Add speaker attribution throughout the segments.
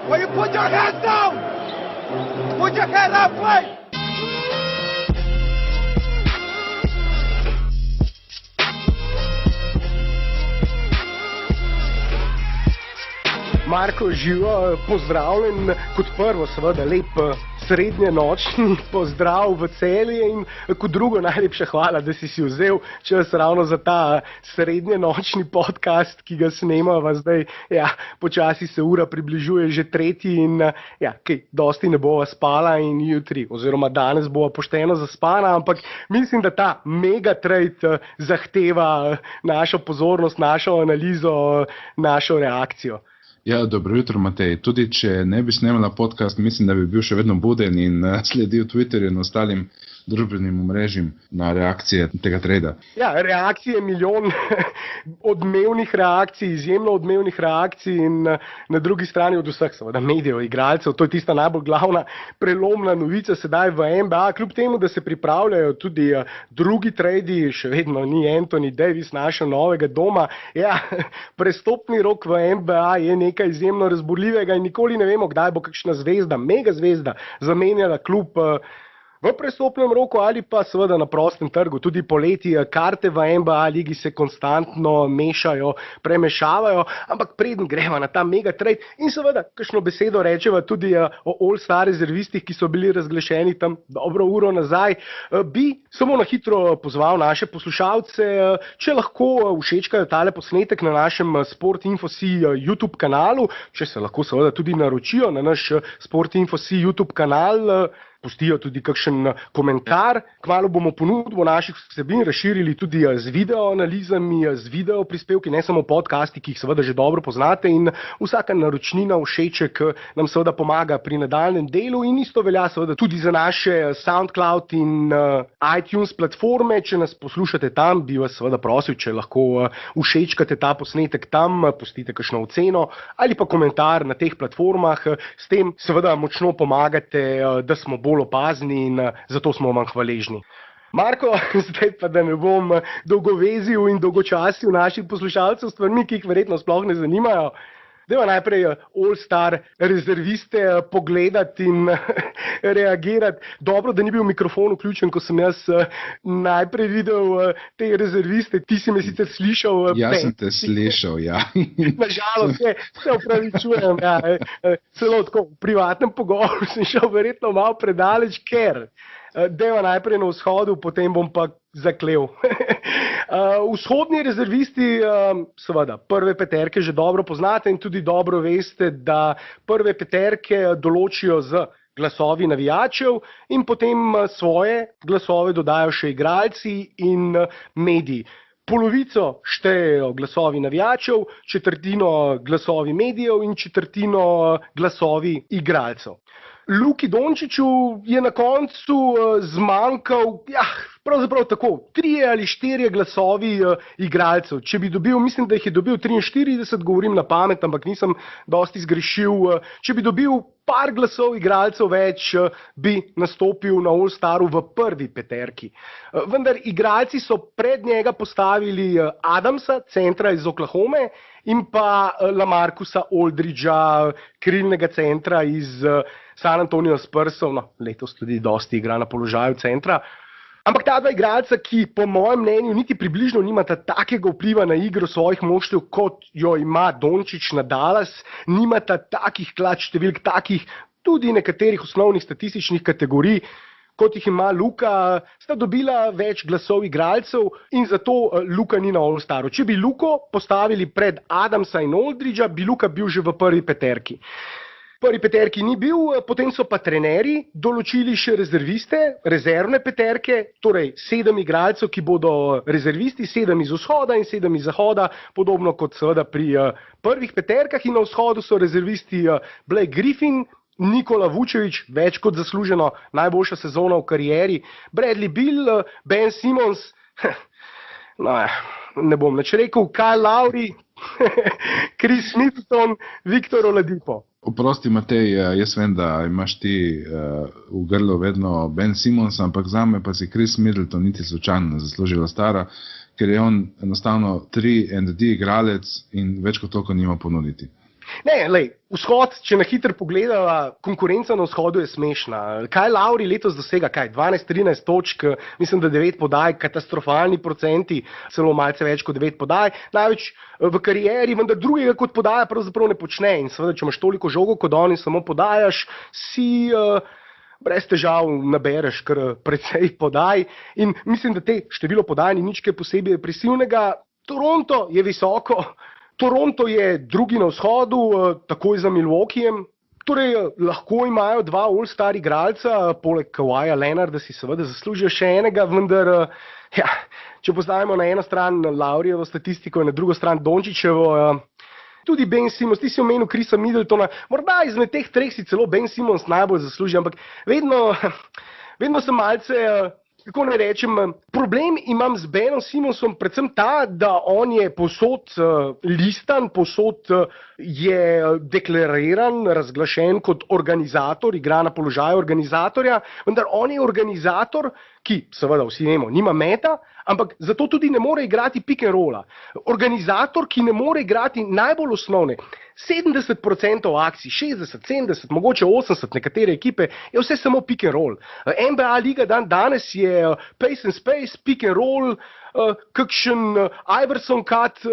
Speaker 1: Will you put your hands down? Put your hands up, please.
Speaker 2: Marko, živo, pozdravljen, kot prvo seveda lep srednjenočni pozdrav v Celje in kot drugo najlepša hvala, da si vzel čas ravno za ta srednjenočni podcast, ki ga snemava zdaj. Ja, počasi se ura približuje že tretji in dosti ne bova spala in jutri oziroma danes bova pošteno zaspana, ampak mislim, da ta megatrade zahteva našo pozornost, našo analizo, našo reakcijo.
Speaker 3: Ja, dobro jutro, Matej. Tudi če ne bi snemala podcast, mislim, da bi bil še vedno buden in sledil Twitterju in ostalim družbenim omrežjem na reakcije tega trada.
Speaker 2: Ja, reakcije milijon, odmevnih reakcij, izjemno odmevnih reakcij in na drugi strani od vseh seveda medijev, igralcev, to je tista najbolj glavna prelomna novica sedaj v NBA, kljub temu, da se pripravljajo tudi drugi tradi, še vedno ni Anthony Davis našel novega doma. Ja, prestopni rok v NBA je nekaj izjemno razburljivega in nikoli ne vemo, kdaj bo kakšna zvezda, mega zvezda zamenjala klub v prestopnem roku ali pa seveda na prostem trgu. Tudi poleti karte v NBA ligi se konstantno mešajo, premešavajo, ampak preden greva na ta mega trade in seveda kakšno besedo rečeva tudi o All-Star rezervistih, ki so bili razglašeni tam dobro uro nazaj, bi samo na hitro pozval naše poslušalce, če lahko všečkajo tale posnetek na našem Sport.info.si YouTube kanalu, če se lahko seveda tudi naročijo na naš Sport.info.si YouTube kanal, pustijo tudi kakšen komentar. Kmalu bomo ponudbo naših vsebin razširili tudi z videoanalizami, z video prispevki, ne samo podcasti, ki jih seveda že dobro poznate, in vsaka naročnina, všeček nam seveda pomaga pri nadaljnjem delu in isto velja seveda tudi za naše SoundCloud in iTunes platforme. Če nas poslušate tam, bi vas seveda prosil, če lahko všečkate ta posnetek tam, pustite kakšno oceno ali pa komentar na teh platformah. S tem seveda močno pomagate, da smo bolj opazni in zato smo vam hvaležni. Marko, zdaj pa da ne bom dolgovezil in dolgočasil naših poslušalcev stvarmi, ki jih verjetno sploh ne zanimajo. Dajmo najprej All-Star rezerviste pogledati in reagirati. Dobro, da ni bil mikrofon vključen, ko sem jaz najprej videl te rezerviste. Ti si me sicer slišal.
Speaker 3: Jaz sem te slišal, ja.
Speaker 2: Nažalost, se opravičujem. Ja. Celo tako, v privatnem pogovoru sem šel verjetno malo predaleč, ker dajmo najprej na vzhodu, potem bom pa zaklel. Vzhodni rezervisti, seveda, prve peterke že dobro poznate in tudi dobro veste, da prve peterke določijo z glasovi navijačev in potem svoje glasove dodajo še igralci in mediji. Polovico štejejo glasovi navijačev, četrtino glasovi medijev in četrtino glasovi igralcev. Luki Dončiću je na koncu zmanjkal, pravzaprav tako, 3 ali 4 glasovi igralcev. Če bi dobil, mislim, da jih je dobil 43, govorim na pamet, ampak nisem dosti zgrešil. Če bi dobil par glasov igralcev več, bi nastopil na All-Staru v prvi peterki. Vendar igralci so pred njega postavili Adamsa, centra iz Oklahome, in pa Lamarcusa Aldridgea, krilnega centra iz San Antonio Spursov, letos tudi dosti igra na položaju centra. Ampak ta dva igralca, ki po mojem mnenju niti približno nimata takega vpliva na igro svojih moštev, kot jo ima Dončić na Dallas, nimata takih klač številk, takih tudi nekaterih osnovnih statističnih kategorij, kot jih ima Luka, sta dobila več glasov igralcev in zato Luka ni na All-Staru. Če bi Luko postavili pred Adamsa in Aldridgea, bi Luka bil že v prvi peterki. Prvi peterki ni bil, potem so pa trenerji določili še rezerviste, rezervne peterke, torej 7 igralcev, ki bodo rezervisti, 7 iz vzhoda in 7 iz zahoda, podobno kot seveda pri prvih peterkah, in na vzhodu so rezervisti Blake Griffin, Nikola Vučević, več kot zasluženo, najboljša sezona v karieri, Bradley Beal, Ben Simmons, ne bom nič rekel, Kyle Lowry, Chris Middleton, Victor Oladipo.
Speaker 3: Oprosti, Matej, jaz vem, da imaš ti v grlu vedno Ben Simmons, ampak zame pa si Chris Middleton niti slučajno ne zaslužila stara, ker je on enostavno 3&D igralec in več kot toliko nima ponuditi.
Speaker 2: Vzhod, če na hitro pogledava, konkurenca na vzhodu je smešna. Kaj Lauri letos dosega? 12-13 točk, mislim, da 9 podaj, katastrofalni procenti, celo malce več kot 9 podaj. Največ v karieri, vendar drugega kot podaja pravzaprav ne počne. In seveda, če imaš toliko žogo kot on in samo podajaš, si brez težav nabereš kar precej podaj. In mislim, da te število podaj ni nič kaj posebej depresivnega. Toronto je visoko. Toronto je drugi na vzhodu, takoj za Milwaukeejem. Torej, lahko imajo 2 all-star igralca, poleg Kawhija Leonarda si seveda zaslužijo še enega, vendar, če postavimo na eno stran Laurijevo statistiko in na drugo stran Dončićevo, tudi Ben Simmons, ti si omenil Chrisa Middletona, morda izmed teh 3 si celo Ben Simmons najbolj zasluži, ampak vedno sem malce, kako ne rečem, problem imam z Benom Simmonsom predvsem ta, da on je povsod listan, povsod je deklariran, razglašen kot organizator, igra na položaju organizatorja, vendar on je organizator, ki seveda vsi vemo, nima meta, ampak zato tudi ne more igrati pick and rolla. Organizator, ki ne more igrati najbolj osnovne, 70% akcij, 60, 70, mogoče 80 nekatere ekipe, je vse samo pick and roll. NBA liga danes je pace and space, pick and roll, kakšen Iverson cut,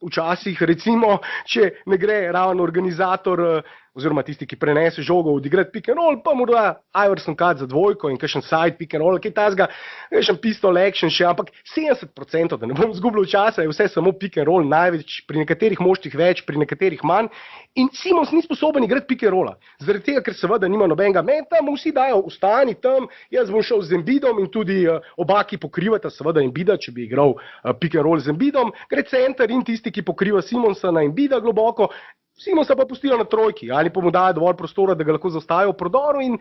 Speaker 2: včasih recimo, če ne gre ravno organizator, oziroma tisti, ki prenese žogo odigrati pick and roll, pa morda Iverson cut za dvojko in kakšen side pick and roll, kaj tazga, kakšen pistol action še, ampak 70%, da ne bom zgubljal časa, je vse samo pick and roll, največ, pri nekaterih moštvih več, pri nekaterih manj. In Simmons ni sposoben igrati pick and rolla. Zaradi tega, ker seveda nima nobenega meta, mu vsi dajo, ostani tam, jaz bom šel z Embiidom in tudi oba, ki pokrivata seveda Embiida, če bi igral pick and roll z Embiidom, gre center in tisti, ki pokriva Simmonsa na Embiida globoko, Simmonsa pa pustijo na trojki, ali pa mu dajo dovolj prostora, da ga lahko zastavijo v prodoru in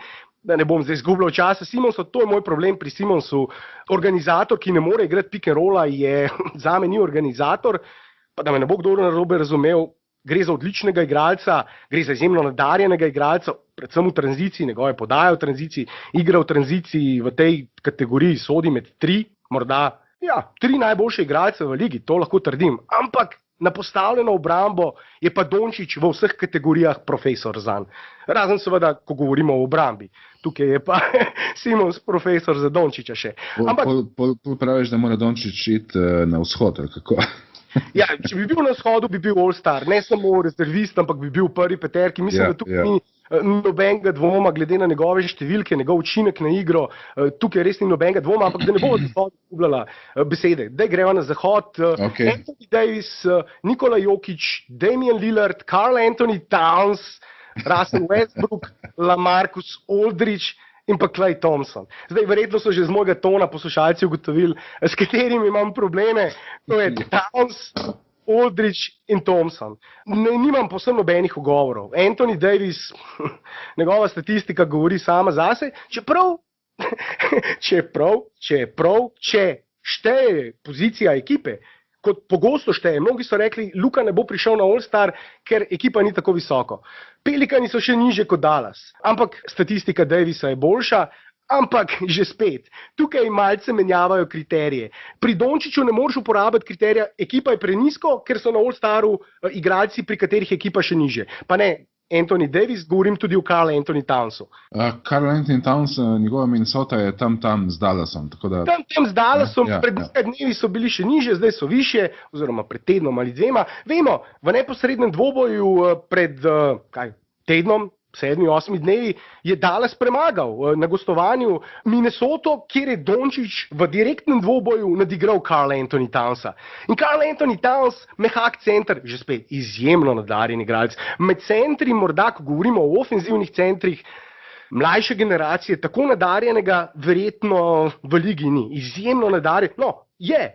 Speaker 2: da ne bom zdaj izgubljal časa Simmonsa, to je moj problem pri Simmonsu. Organizator, ki ne more igrati pick and rolla, je zame ni organizator, pa da me ne bo kdo narobe razumel, gre za odličnega igralca, gre za izjemno nadarjenega igralca, predvsem v tranziciji, njegove podaje v tranziciji, igra v tranziciji v tej kategoriji sodi med 3, morda 3 najboljše igralce v ligi, to lahko trdim, ampak na postavljeno obrambo je pa Dončić v vseh kategorijah profesor zanj. Razen seveda, ko govorimo o obrambi. Tukaj je pa Simmons profesor za Dončića še. Ampak
Speaker 3: praviš, da mora Dončić iti na vzhod, ali kako?
Speaker 2: Če bi bil na vzhodu, bi bil all-star. Ne samo rezervist, ampak bi bil prvi peterki. Mislim, da tukaj ni nobenega dvoma, glede na njegove številke, njegov učinek na igro. Tukaj res ni nobenega dvoma, ampak da ne bo od zahoda izgubljala besede. Daj greva na zahod. Anthony Davis, Nikola Jokić, Damian Lillard, Karl Anthony Towns, Russell Westbrook, LaMarcus Aldridge in pa Klay Thompson. Zdaj, verjetno so že z mojega tona poslušalci ugotovili, s katerimi imam probleme. To je Towns, Aldridge in Thompson. Nimam povsem nobenih ugovorov. Anthony Davis, njegova statistika govori sama zase, če šteje pozicija ekipe, kot pogosto šteje. Mnogi so rekli, Luka ne bo prišel na All-Star, ker ekipa ni tako visoko. Pelikani so še nižje kot Dallas, ampak statistika Davisa je boljša, ampak že spet, tukaj malce menjavajo kriterije. Pri Dončiću ne moreš uporabiti kriterija, ekipa je prenisko, ker so na All-Staru igralci, pri katerih ekipa še nižje. Pa ne Anthony Davis, govorim tudi o Karl Anthony Townsu.
Speaker 3: Karl Anthony Towns, njegova Minnesota je tam z Dallasom.
Speaker 2: Tam z Dallasom, pred nekaj dnevi so bili še nižje, zdaj so višje, oziroma pred tednom ali 2. Vemo, v neposrednem dvoboju pred tednom, 7-8 dnevi, je Dallas premagal na gostovanju Minnesoto, kjer je Dončić v direktnem dvoboju nadigral Karl Anthony Townsa. In Karl Anthony Towns, mehak center, že spet izjemno nadarjen igralec. Med centri, morda, ko govorimo o ofenzivnih centrih, mlajše generacije, tako nadarjenega verjetno v ligi ni. Izjemno nadarjen, je.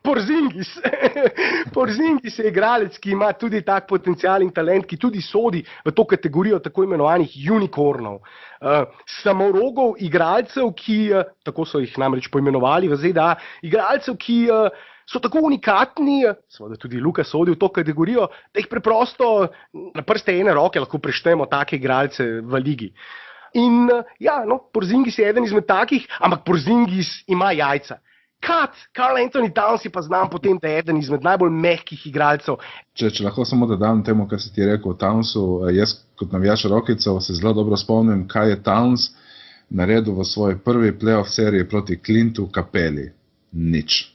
Speaker 2: Porzingis je igralec, ki ima tudi tak potencial in talent, ki tudi sodi v to kategorijo tako imenovanih unicornov. Samorogov igralcev, ki, tako so jih namreč poimenovali v ZDA, igralcev, ki so tako unikatni, seveda tudi Luka sodi v to kategorijo, da jih preprosto na prste ene roke lahko preštejemo take igralce v ligi. In Porzingis je eden izmed takih, ampak Porzingis ima jajca. Karl Anthony Towns je pa znam potem, da je eden izmed najbolj mehkih igralcev.
Speaker 3: Če lahko samo dodam temu, kar si ti rekel o Townsu, jaz kot navijač Rocketsov se zelo dobro spomnim, kaj je Towns naredil v svoji prvi playoff seriji proti Clintu Capelli. Nič.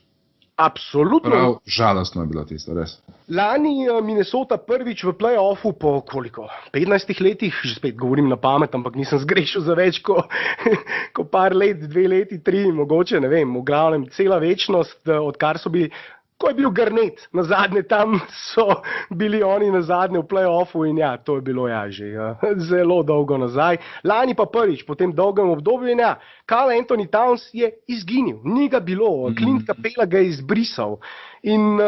Speaker 2: Absolutno.
Speaker 3: Prav žalostno je bilo tisto, res.
Speaker 2: Lani Minnesota prvič v play-offu po koliko? 15 letih, že spet govorim na pamet, ampak nisem zgrešil za več ko par let, 2 leti, 3, mogoče, ne vem, v glavnem cela večnost, odkar so bili, ko je bil Garnett, nazadnje tam so bili oni nazadnje v play-offu in ja, to je bilo že zelo dolgo nazaj. Lani pa prvič, po tem dolgem obdobju in ja, Karl Anthony Towns je izginil, ni ga bilo, Clint Capela ga je izbrisal in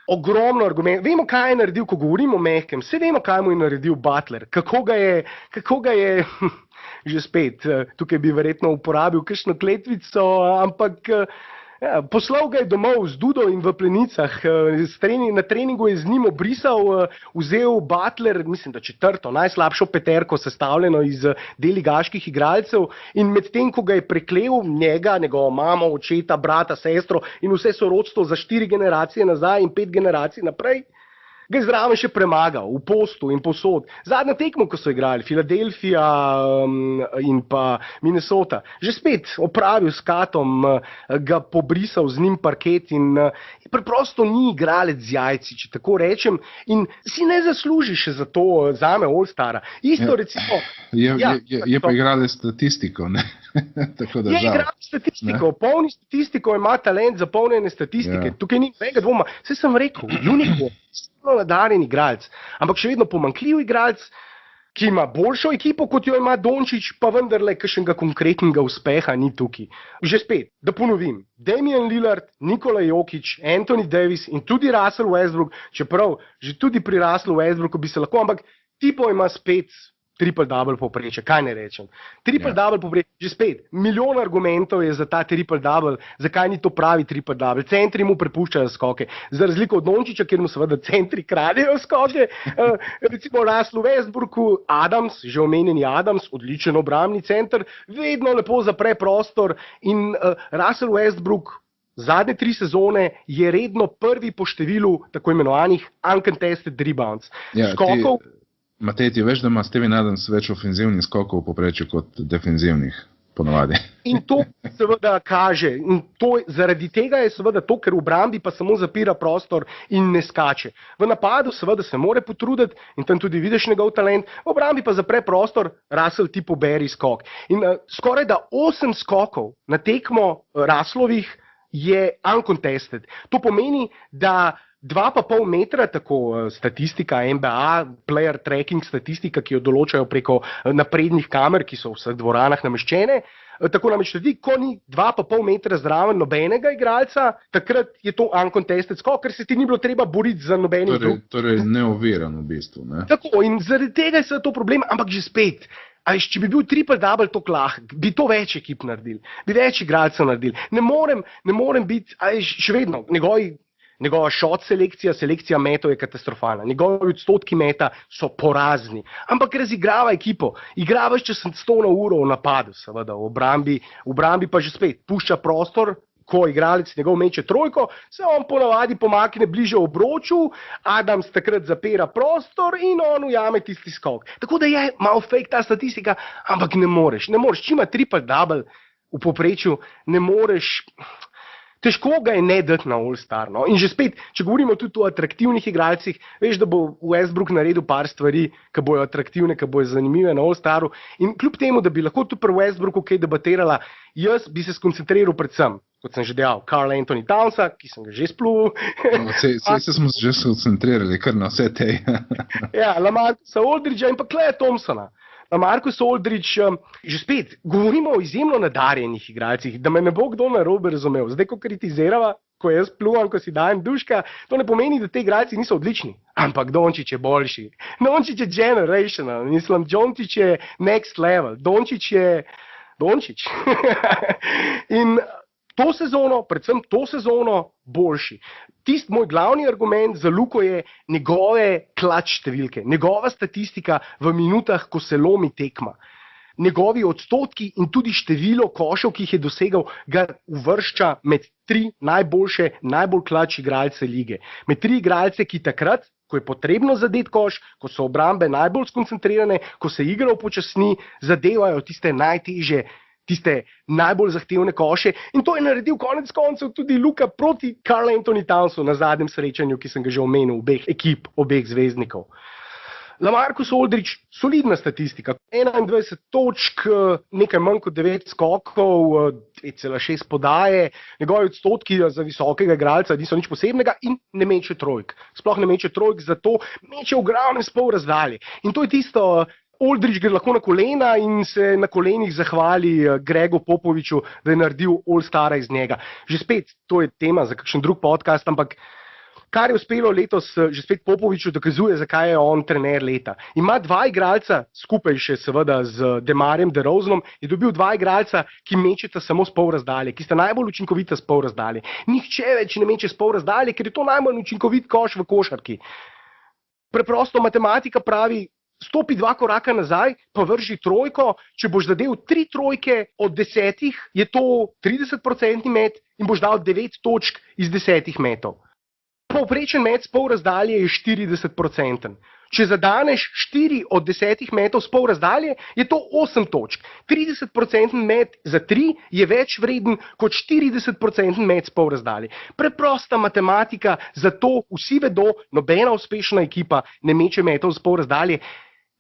Speaker 2: ogromno argument. Vemo, kaj je naredil, ko govorimo o mehkem, vse vemo, kaj mu je naredil Butler, kako ga je že spet, tukaj bi verjetno uporabil kakšno kletvico, ampak ja, poslal ga je domov z dudo in v plenicah, na treningu je z njim obrisal, vzel Butler, mislim, da 4. najslabšo peterko sestavljeno iz deligaških igralcev in medtem, ko ga je preklel njega, njegovo mamo, očeta, brata, sestro in vse sorodstvo za 4 generacije nazaj in 5 generacij naprej, ga je zraven še premagal v postu in posod. Zadnja tekmo, ko so igrali, Philadelphia in pa Minnesota, že spet opravil s Katom, ga pobrisal z njim parket in preprosto ni igralec z jajci, če tako rečem, in si ne zasluži še za to zame All-Stara. Isto recimo...
Speaker 3: Je pa igralec statistiko, ne? Tako da
Speaker 2: je igralec statistiko, polni statistiko, ima talent za polnjene statistike, tukaj ni vega dvoma, vse sem rekel, unicorn, nadarjen igralec, ampak še vedno pomanjkljiv igralec, ki ima boljšo ekipo, kot jo ima Dončić, pa vendarle kakšnega konkretnega uspeha ni tukaj. Že spet, da ponovim, Damian Lillard, Nikola Jokić, Anthony Davis in tudi Russell Westbrook, čeprav že tudi pri Russellu Westbrooku bi se lahko, ampak tipo ima spet triple-double povprečje, kaj ne rečem. Triple-double povprečje, že spet, milijon argumentov je za ta triple-double, zakaj ni to pravi triple-double. Centri mu prepuščajo skoke, za razliko od Dončića, kjer mu seveda centri kradejo skoke. Recimo Russellu Westbrooku, Adams, že omenjeni Adams, odličen obrambni center, vedno lepo zapre prostor in Russell Westbrook zadnje 3 sezone je redno prvi po številu tako imenovanih uncontested rebounds. Skokov.
Speaker 3: Matej, ti veš, da ima Steven Adams več ofenzivnih skokov v povprečju kot defenzivnih, ponovadi.
Speaker 2: In to seveda kaže. In zaradi tega je seveda to, ker v obrambi pa samo zapira prostor in ne skače. V napadu seveda se more potruditi in tam tudi vidiš njegov talent, v obrambi pa zapre prostor, Russell ti poberi skok. In skoraj da 8 skokov na tekmo Russellovih je uncontested. To pomeni, da 2,5 metra, tako statistika NBA, player tracking statistika, ki jo določajo preko naprednih kamer, ki so v vseh dvoranah nameščene, tako namreč tudi, ko ni 2,5 metra zraven nobenega igralca, takrat je to uncontested skok, ker se ti ni bilo treba boriti za nobenih drugih.
Speaker 3: Torej neoviran v bistvu, ne?
Speaker 2: Tako, in zaradi tega je to problem, ampak že spet, če bi bil triple-double tako lahek, bi to več ekip naredili, bi več igralcev naredili. Ne morem biti, še vedno, njegova shot selekcija metov je katastrofalna, njegovi odstotki meta so porazni, ampak razigrava ekipo, igravaš čez 100 na uro v napadu, seveda, v obrambi pa že spet pušča prostor, ko igralec njegov meče trojko, se on ponavadi pomakne bliže obroču, Adams takrat zapira prostor in on ujame tisti skok. Tako da je malo fake ta statistika, ampak ne moreš, če ima triple-double v povprečju, ne moreš. Težko ga je ne dati na All-Star. No? In že spet, če govorimo tudi o atraktivnih igralcih, veš, da bo Westbrook naredil par stvari, ki bojo atraktivne, ki bojo zanimive na All-Staru. In kljub temu, da bi lahko tudi pri Westbrooku kaj debatirala, jaz bi se skoncentriral predvsem, kot sem že dejal, Karl Anthony Townsa, ki sem ga že splul.
Speaker 3: Se smo že skoncentrirali kar na vse te.
Speaker 2: Ja, LaMarcusa Aldridgea in pa Claya Thompsona. Marcus Aldridge, že spet, govorimo o izjemno nadarjenih igralcih, da me ne bo kdo narobe razumel. Zdaj, ko kritizirava, ko jaz pluvam, ko si dajem duška, to ne pomeni, da te igralci niso odlični. Ampak Dončić je boljši. Dončić je generational, mislim, Dončić je next level. Dončić je Dončić. In to sezono, predvsem to sezono, boljši. Tisti moj glavni argument za Luko je njegove klač številke, njegova statistika v minutah, ko se lomi tekma. njegovi odstotki in tudi število košev, ki jih je dosegal, ga uvršča med 3 najboljše, najbolj klač igralce lige. Med 3 igralce, ki takrat, ko je potrebno zadeti koš, ko so obrambe najbolj skoncentrirane, ko se igra upočasni, zadevajo tiste najtežje, tiste najbolj zahtevne koše. In to je naredil konec koncev tudi Luka proti Karl Anthony Townsu na zadnjem srečanju, ki sem ga že omenil, obeh ekip, obeh zvezdnikov. LaMarcus Aldridge, solidna statistika, 21 točk, nekaj manj kot 9 skokov, 2,6 podaje, njegovi odstotki za visokega igralca niso nič posebnega in ne meče trojk. Sploh ne meče trojk, zato meče v glavnem s pol razdalje. In to je tisto, Aldridge gre lahko na kolena in se na kolenih zahvali Gregu Popoviču, da je naredil All-Stara iz njega. Že spet, to je tema za kakšen drug podcast, ampak kar je uspelo letos že spet Popoviču, dokazuje, zakaj je on trener leta. Ima 2 igralca, skupaj še seveda z DeMarjem DeRozanom, je dobil 2 igralca, ki mečeta samo s pol razdalje, ki sta najbolj učinkovita s pol razdalje. Nihče več ne meče s pol razdalje, ker je to najmanj učinkovit koš v košarki. Preprosto matematika pravi, stopi 2 koraka nazaj, pa vrži trojko, če boš zadel 3 trojke od 10, je to 30% met in boš dal 9 točk iz 10 metov. Povprečen met s pol razdalje je 40%. Če zadaneš 4 od 10 metov s pol razdalje, je to 8 točk. 30% met za 3 je več vreden kot 40% met s pol razdalje. Preprosta matematika, zato vsi vedo, nobena uspešna ekipa ne meče metov s pol razdalje.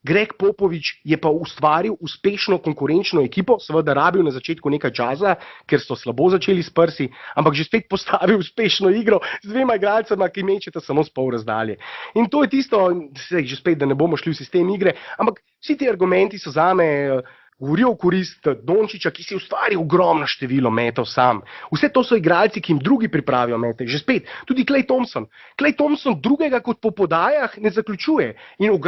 Speaker 2: Greg Popovič je pa ustvaril uspešno konkurenčno ekipo, seveda rabil na začetku nekaj časa, ker so slabo začeli s Prsi, ampak že spet postavil uspešno igro z 2 igralcema, ki mečeta samo s pol razdalje. In to je tisto, že spet, da ne bomo šli v sistem igre, ampak vsi ti argumenti so zame govorijo v korist Dončića, ki si je ustvaril ogromno število metov sam. Vse to so igralci, ki jim drugi pripravijo mete. Že spet, tudi Klay Thompson. Klay Thompson drugega kot po podajah ne zaključuje. In v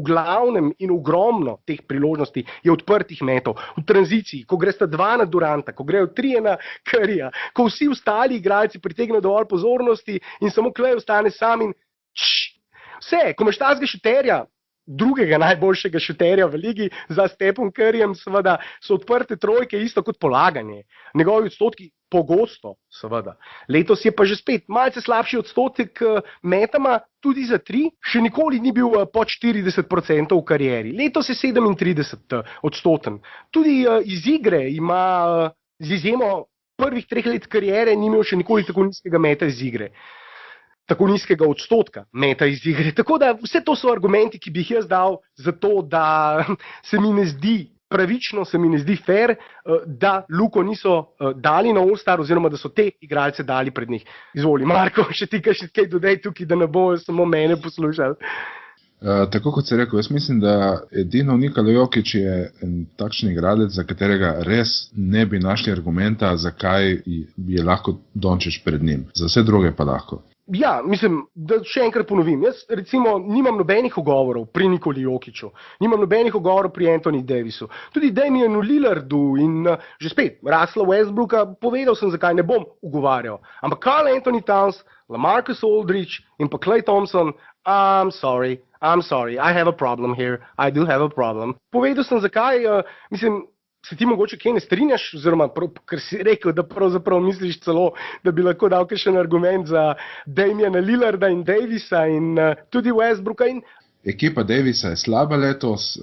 Speaker 2: glavnem in ogromno teh priložnosti je odprtih metov. V tranziciji, ko gresta 2 na Duranta, ko grejo 3 na Curryja, ko vsi ostali igralci pritegnejo dovolj pozornosti in samo Klay ostane sam in vse, ko imaš tazga šuterja, drugega najboljšega šuterja v ligi za Stephen Curryjem, seveda so odprte trojke isto kot polaganje. Njegovi odstotki pogosto, seveda. Letos je pa že spet malce slabši odstotek metama, tudi za 3, še nikoli ni bil pod 40% v karieri. Letos je 37%. Tudi iz igre ima, z izjemo prvih 3 let kariere, ni imel še nikoli tako nizkega meta iz igre. Tako nizkega odstotka meta iz igre. Tako da vse to so argumenti, ki bi jih jaz dal za to, da se mi ne zdi pravično, se mi ne zdi fair, da Luko niso dali na All-Star oziroma da so te igralce dali pred njih. Izvoli, Marko, še ti kaj dodaj tukaj, da ne bo samo mene poslušali.
Speaker 3: Tako kot si rekel, jaz mislim, da edino Nikola Jokić je takšen igralec, za katerega res ne bi našli argumenta, zakaj je lahko Dončić pred njim. Za vse druge pa lahko.
Speaker 2: Ja, mislim, da še enkrat ponovim. Jaz recimo nimam nobenih ugovorov pri Nikoli Jokiću, nimam nobenih ugovorov pri Anthony Davisu, tudi Damianu Lillardu in že spet Russella Westbrooka, povedal sem, zakaj ne bom ugovarjal. Ampak Karl Anthony Towns, LaMarcus Aldridge in pa Klay Thompson, I'm sorry, I have a problem here, I do have a problem. Povedal sem, zakaj, mislim, se ti mogoče kaj ne strinjaš, oziroma ker si rekel, da pravzaprav misliš celo, da bi lahko dal kakšen argument za Damiana Lillarda in Davisa in tudi Westbrooka.
Speaker 3: Ekipa Davisa je slaba letos,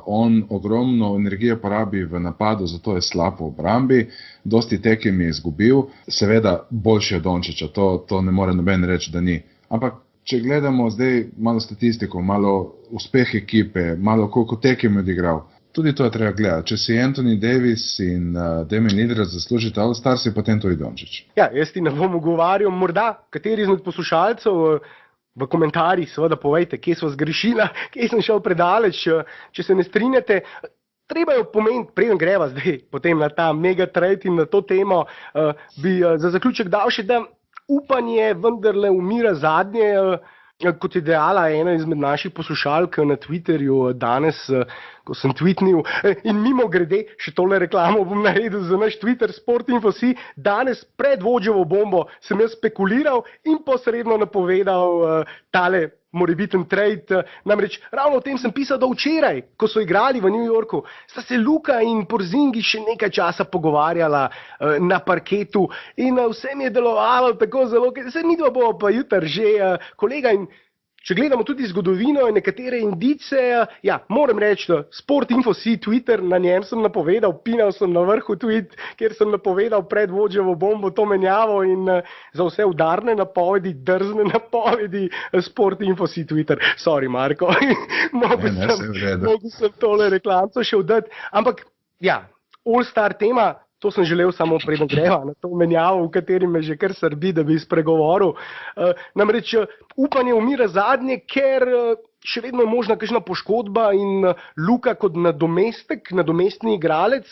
Speaker 3: on ogromno energije porabi v napadu, zato je slab v obrambi, dosti tekem je izgubil, seveda boljši od Dončića, to ne more noben reči, da ni. Ampak če gledamo zdaj malo statistiko, malo uspeh ekipe, malo koliko tekem je odigral, tudi to je treba gledati. Če si Anthony Davis in Damian Lillard zaslužite All-Star, si potem tudi Dončić.
Speaker 2: Ja, jaz ti ne bom ugovarjal, morda kateri izmed poslušalcev v komentarjih seveda povejte, kje sva zgrešila, kje sem šel predaleč, če se ne strinjate. Treba je pomeniti, preden greva zdaj potem na ta mega trade in na to temo, bi za zaključek dal še, da upanje vendarle umira zadnje, kot je dejala ena izmed naših poslušalk na Twitterju danes, ko sem tweetnil. In mimo grede, še tole reklamo bom naredil za naš Twitter Sportinfo.si, danes pred Vodževo bombo sem jaz spekuliral in posredno napovedal tale morebiten trade. Namreč ravno o tem sem pisal do včeraj, ko so igrali v New Yorku. Sta se Luka in Porzingis še nekaj časa pogovarjala na parketu in vse mi je delovalo tako zelo, se midva bo pa jutri že kolega in če gledamo tudi zgodovino in nekatere indice, ja, moram reči, da Sportinfo.si Twitter, na njem sem napovedal, pinal sem na vrhu tweet, kjer sem napovedal pred Vodževo bombo to menjavo in za vse udarne napovedi, drzne napovedi Sportinfo.si Twitter. Sorry, Marko, mogel sem tole reklamco še vdati, ampak ja, All-Star tema, to sem želel samo preden greva na to menjavo, v kateri me že kar srbi, da bi spregovoril. Namreč upanje umira zadnje, ker še vedno je možna kakšna poškodba in Luka kot nadomestni igralec,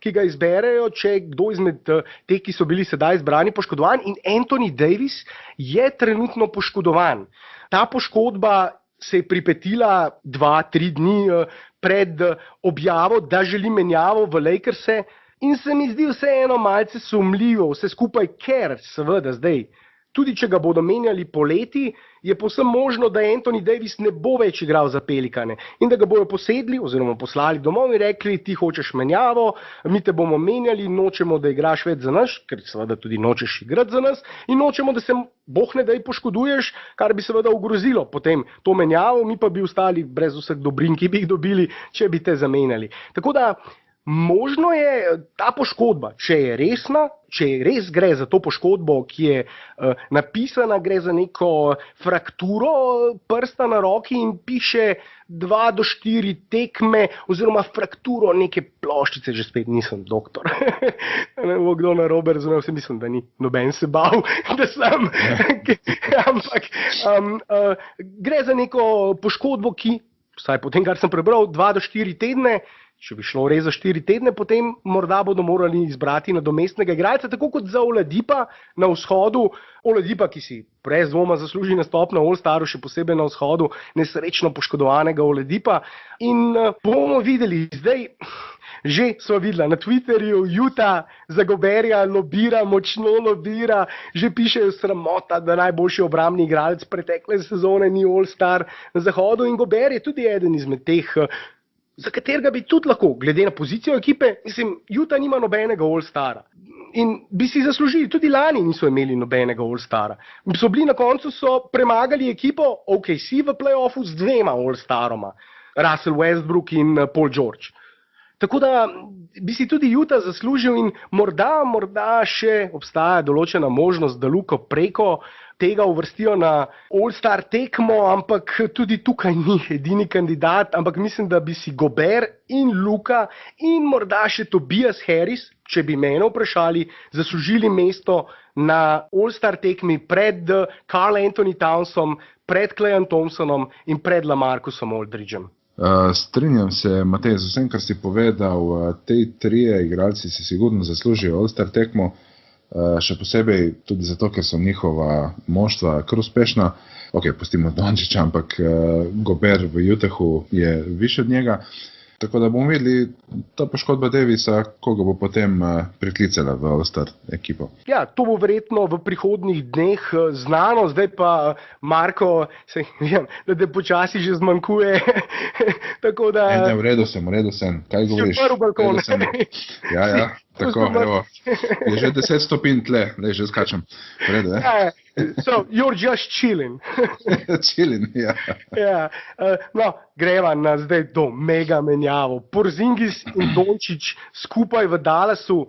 Speaker 2: ki ga izberejo, če kdo izmed teh, ki so bili sedaj izbrani, poškodovan, in Anthony Davis je trenutno poškodovan. Ta poškodba se je pripetila 2-3 dni pred objavo, da želi menjavo v Lakerse. In se mi zdi vseeno malce sumljivo vse skupaj, ker seveda zdaj, tudi če ga bodo menjali poleti, je povsem možno, da Anthony Davis ne bo več igral za Pelikane in da ga bojo posedli oziroma poslali domov in rekli, ti hočeš menjavo, mi te bomo menjali, nočemo, da igraš več za nas, ker seveda tudi nočeš igrati za nas in nočemo, da se boh ne daj poškoduješ, kar bi seveda ogrozilo potem to menjavo, mi pa bi ostali brez vseh dobrin, ki bi jih dobili, če bi te zamenjali. Tako da možno je ta poškodba, če je resna, če res gre za to poškodbo, ki je napisana, gre za neko frakturo prsta na roki in piše 2 do 4 tekme oziroma frakturo neke ploščice, že spet nisem doktor. Ne bo kdo narobe razumel, mislim, da ni noben se bal, da sem. Ampak gre za neko poškodbo, ki, vsaj po tem, kar sem prebral, 2 do 4 tedne, če bi šlo res za 4 tedne, potem morda bodo morali izbrati nadomestnega igralca, tako kot za Oladipa na vzhodu. Oladipa, ki si brez dvoma zasluži nastop na All-Staru, še posebej na vzhodu, nesrečno poškodovanega Oladipa. In bomo videli, zdaj že sva videla na Twitterju, Utah za Goberja lobira, močno lobira, že pišejo sramota, da najboljši obrambni igralec pretekle sezone ni All-Star na zahodu in Gober je tudi eden izmed teh, za katerega bi tudi lahko, glede na pozicijo ekipe, mislim, Utah nima nobenega All-Stara. In bi si zaslužili, tudi lani niso imeli nobenega All-Stara. So bili na koncu, so premagali ekipo OKC v play-offu z 2 All-Staroma, Russell Westbrook in Paul George. Tako da bi si tudi Utah zaslužil in morda še obstaja določena možnost, da Luko preko tega uvrstijo na All-Star tekmo, ampak tudi tukaj ni edini kandidat, ampak mislim, da bi si Gober in Luka in morda še Tobias Harris, če bi mene vprašali, zaslužili mesto na All-Star tekmi pred Karl Anthony Townsom, pred Clayom Thompsonom in pred LaMarcusom Aldridgeom.
Speaker 3: Strinjam se, Matej, z vsem, kar si povedal, te 3 igralci si sigurno zaslužijo All-Star tekmo, še posebej tudi zato, ker so njihova moštva kar uspešna. Ok, pustimo Dončića, ampak Gober v Utahu je više od njega. Tako da bomo videli ta poškodba Davisa, koga bo potem priklicala v All-Star ekipo. Ja,
Speaker 2: to bo verjetno v prihodnjih dneh znano, zdaj pa Marko, vem, da te počasi že zmanjkuje. Tako da...
Speaker 3: Ne, v redu sem. Kaj govoriš?
Speaker 2: Prvi balkon.
Speaker 3: Ja, tako, evo. Je že 10 stopinj tle, že skačem. V redu,
Speaker 2: So, you're just chilling.
Speaker 3: Chilling, ja.
Speaker 2: Ja, no, greva na zdaj do mega menjavo. Porzingis in Dončić skupaj v Dallasu.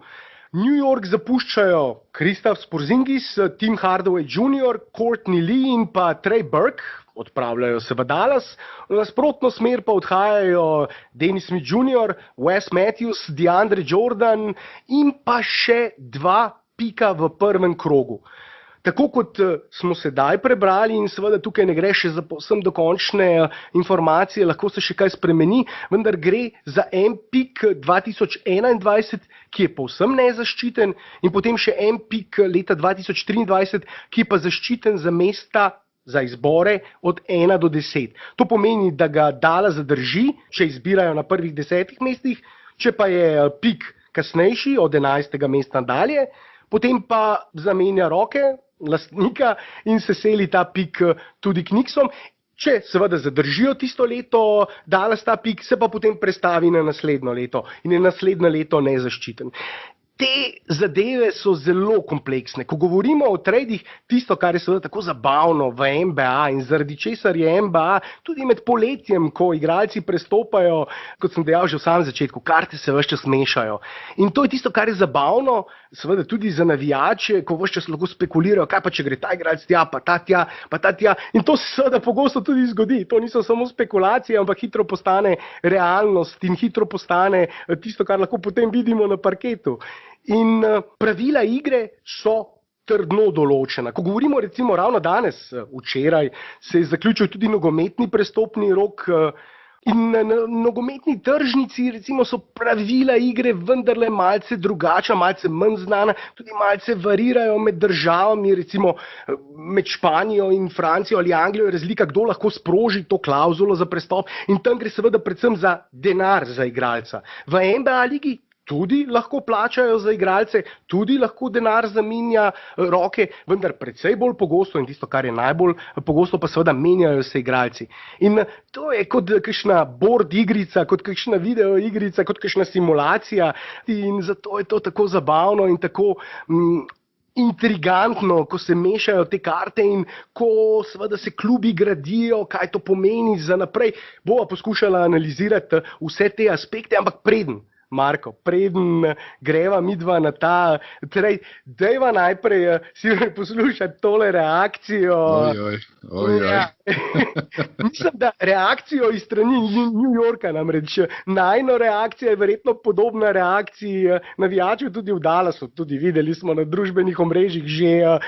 Speaker 2: New York zapuščajo Kristaps Porzingis, Tim Hardaway Jr., Courtney Lee in pa Trey Burke, odpravljajo se v Dallas. V nasprotno smer pa odhajajo Dennis Smith Jr., Wes Matthews, DeAndre Jordan in pa še 2 pika v prvem krogu. Tako kot smo sedaj prebrali in seveda tukaj ne gre še za povsem dokončne informacije, lahko se še kaj spremeni, vendar gre za en pik 2021, ki je povsem nezaščiten in potem še en pik leta 2023, ki je pa zaščiten za mesta za izbore od 1 do 10. To pomeni, da ga Dala zadrži, če izbirajo na prvih 10 mestih, če pa je pik kasnejši, od 11. mesta dalje, potem pa zamenja roke lastnika in se seli ta pik tudi k Knicksom. Če seveda zadržijo tisto leto, Dallas ta pik, se pa potem prestavi na naslednjo leto in je naslednje leto nezaščiten. Te zadeve so zelo kompleksne. Ko govorimo o tradih, tisto, kar je seveda tako zabavno v NBA in zaradi česar je NBA tudi med poletjem, ko igralci prestopajo, kot sem dejal že v samem začetku, karte se ves čas mešajo. In to je tisto, kar je zabavno, seveda tudi za navijače, ko ves čas lahko spekulirajo, kaj pa če gre ta igralec tja, pa ta tja, pa ta tja. In to se seveda pogosto tudi zgodi. To niso samo spekulacije, ampak hitro postane realnost in hitro postane tisto, kar lahko potem vidimo na parketu. In pravila igre so trdno določena. Ko govorimo recimo ravno danes, včeraj, se je zaključil tudi nogometni prestopni rok in na nogometni tržnici recimo so pravila igre vendarle malce drugačna, malce manj znana, tudi malce varirajo med državami, recimo med Španijo in Francijo ali Anglijo je razlika, kdo lahko sproži to klavzulo za prestop in tam gre seveda predvsem za denar za igralca. V NBA ligi tudi lahko plačajo za igralce, tudi lahko denar zamenja roke, vendar precej bolj pogosto in tisto, kar je najbolj pogosto, pa seveda menjajo se igralci. In to je kot kakšna board igrica, kot kakšna video igrica, kot kakšna simulacija in zato je to tako zabavno in tako intrigantno, ko se mešajo te karte in ko seveda se klubi gradijo, kaj to pomeni za naprej. Bova poskušala analizirati vse te aspekte, ampak Marko, preden greva midva na ta trade, dajva najprej si poslušati tole reakcijo.
Speaker 3: Ja.
Speaker 2: Mislim, da reakcijo iz strani New Yorka, namreč najno reakcija je verjetno podobna reakciji navijačev tudi v Dallasu. Tudi videli smo na družbenih omrežjih že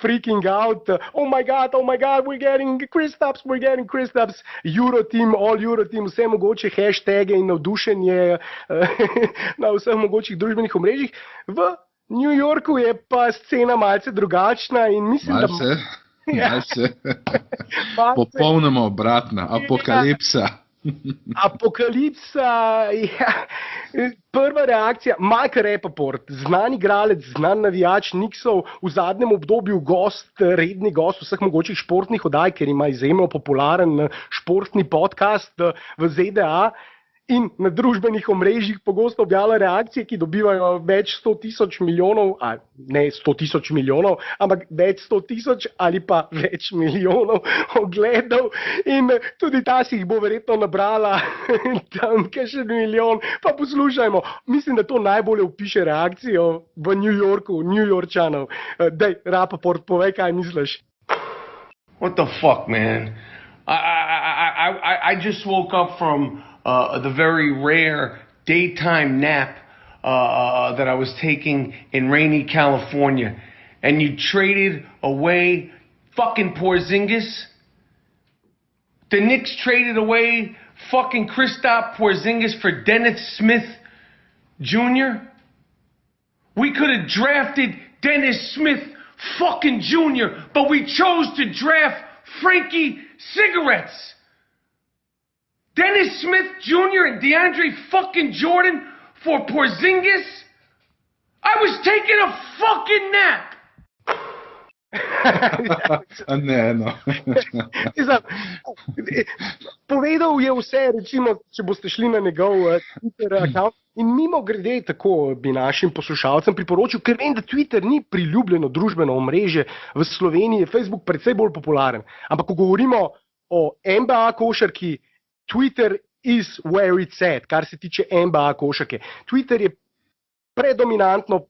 Speaker 2: freaking out, oh my god, we're getting Kristaps, Euroteam, all Euroteam, vse mogoče hashtage in navdušenje na vseh mogočih družbenih omrežjih. V New Yorku je pa scena malce drugačna in mislim,
Speaker 3: malce. Popolnoma obratna, apokalipsa.
Speaker 2: Apokalipsa, ja. Prva reakcija, Mike Rappaport, znan igralec, znan navijač Knicksov, v zadnjem obdobju redni gost vseh mogočih športnih oddaj, ker ima izjemno popularen športni podcast v ZDA. In na družbenih omrežjih pogosto objavlja reakcije, ki dobivajo več 100 000 milijonov, ne 100 000 milijonov, ampak več 100 000 ali pa več milijonov ogledov. In tudi ta si jih bo verjetno nabrala tam kakšen milijon. Pa poslušajmo, mislim, da to najbolje opiše reakcijo v New Yorku, New Yorkčanov. Dej, Rappaport, povej, kaj misliš.
Speaker 1: What the fuck, man? I just woke up from the very rare daytime nap that I was taking in rainy California. And you traded away fucking Porzingis? The Knicks traded away fucking Kristaps Porzingis for Dennis Smith Jr.? We could have drafted Dennis Smith fucking Jr., but we chose to draft Frankie Cigarettes. Dennis Smith Jr. and DeAndre fucking Jordan for Porzingis? I was taking a fucking nap!
Speaker 2: Povedal je vse, recimo, če boste šli na njegov Twitter account. In mimo grede, tako bi našim poslušalcem priporočil, ker vem, da Twitter ni priljubljeno družbeno omrežje v Sloveniji, je Facebook precej bolj popularen. Ampak ko govorimo o NBA košarki, Twitter is where it's at, kar se tiče NBA košarke. Twitter je predominantno,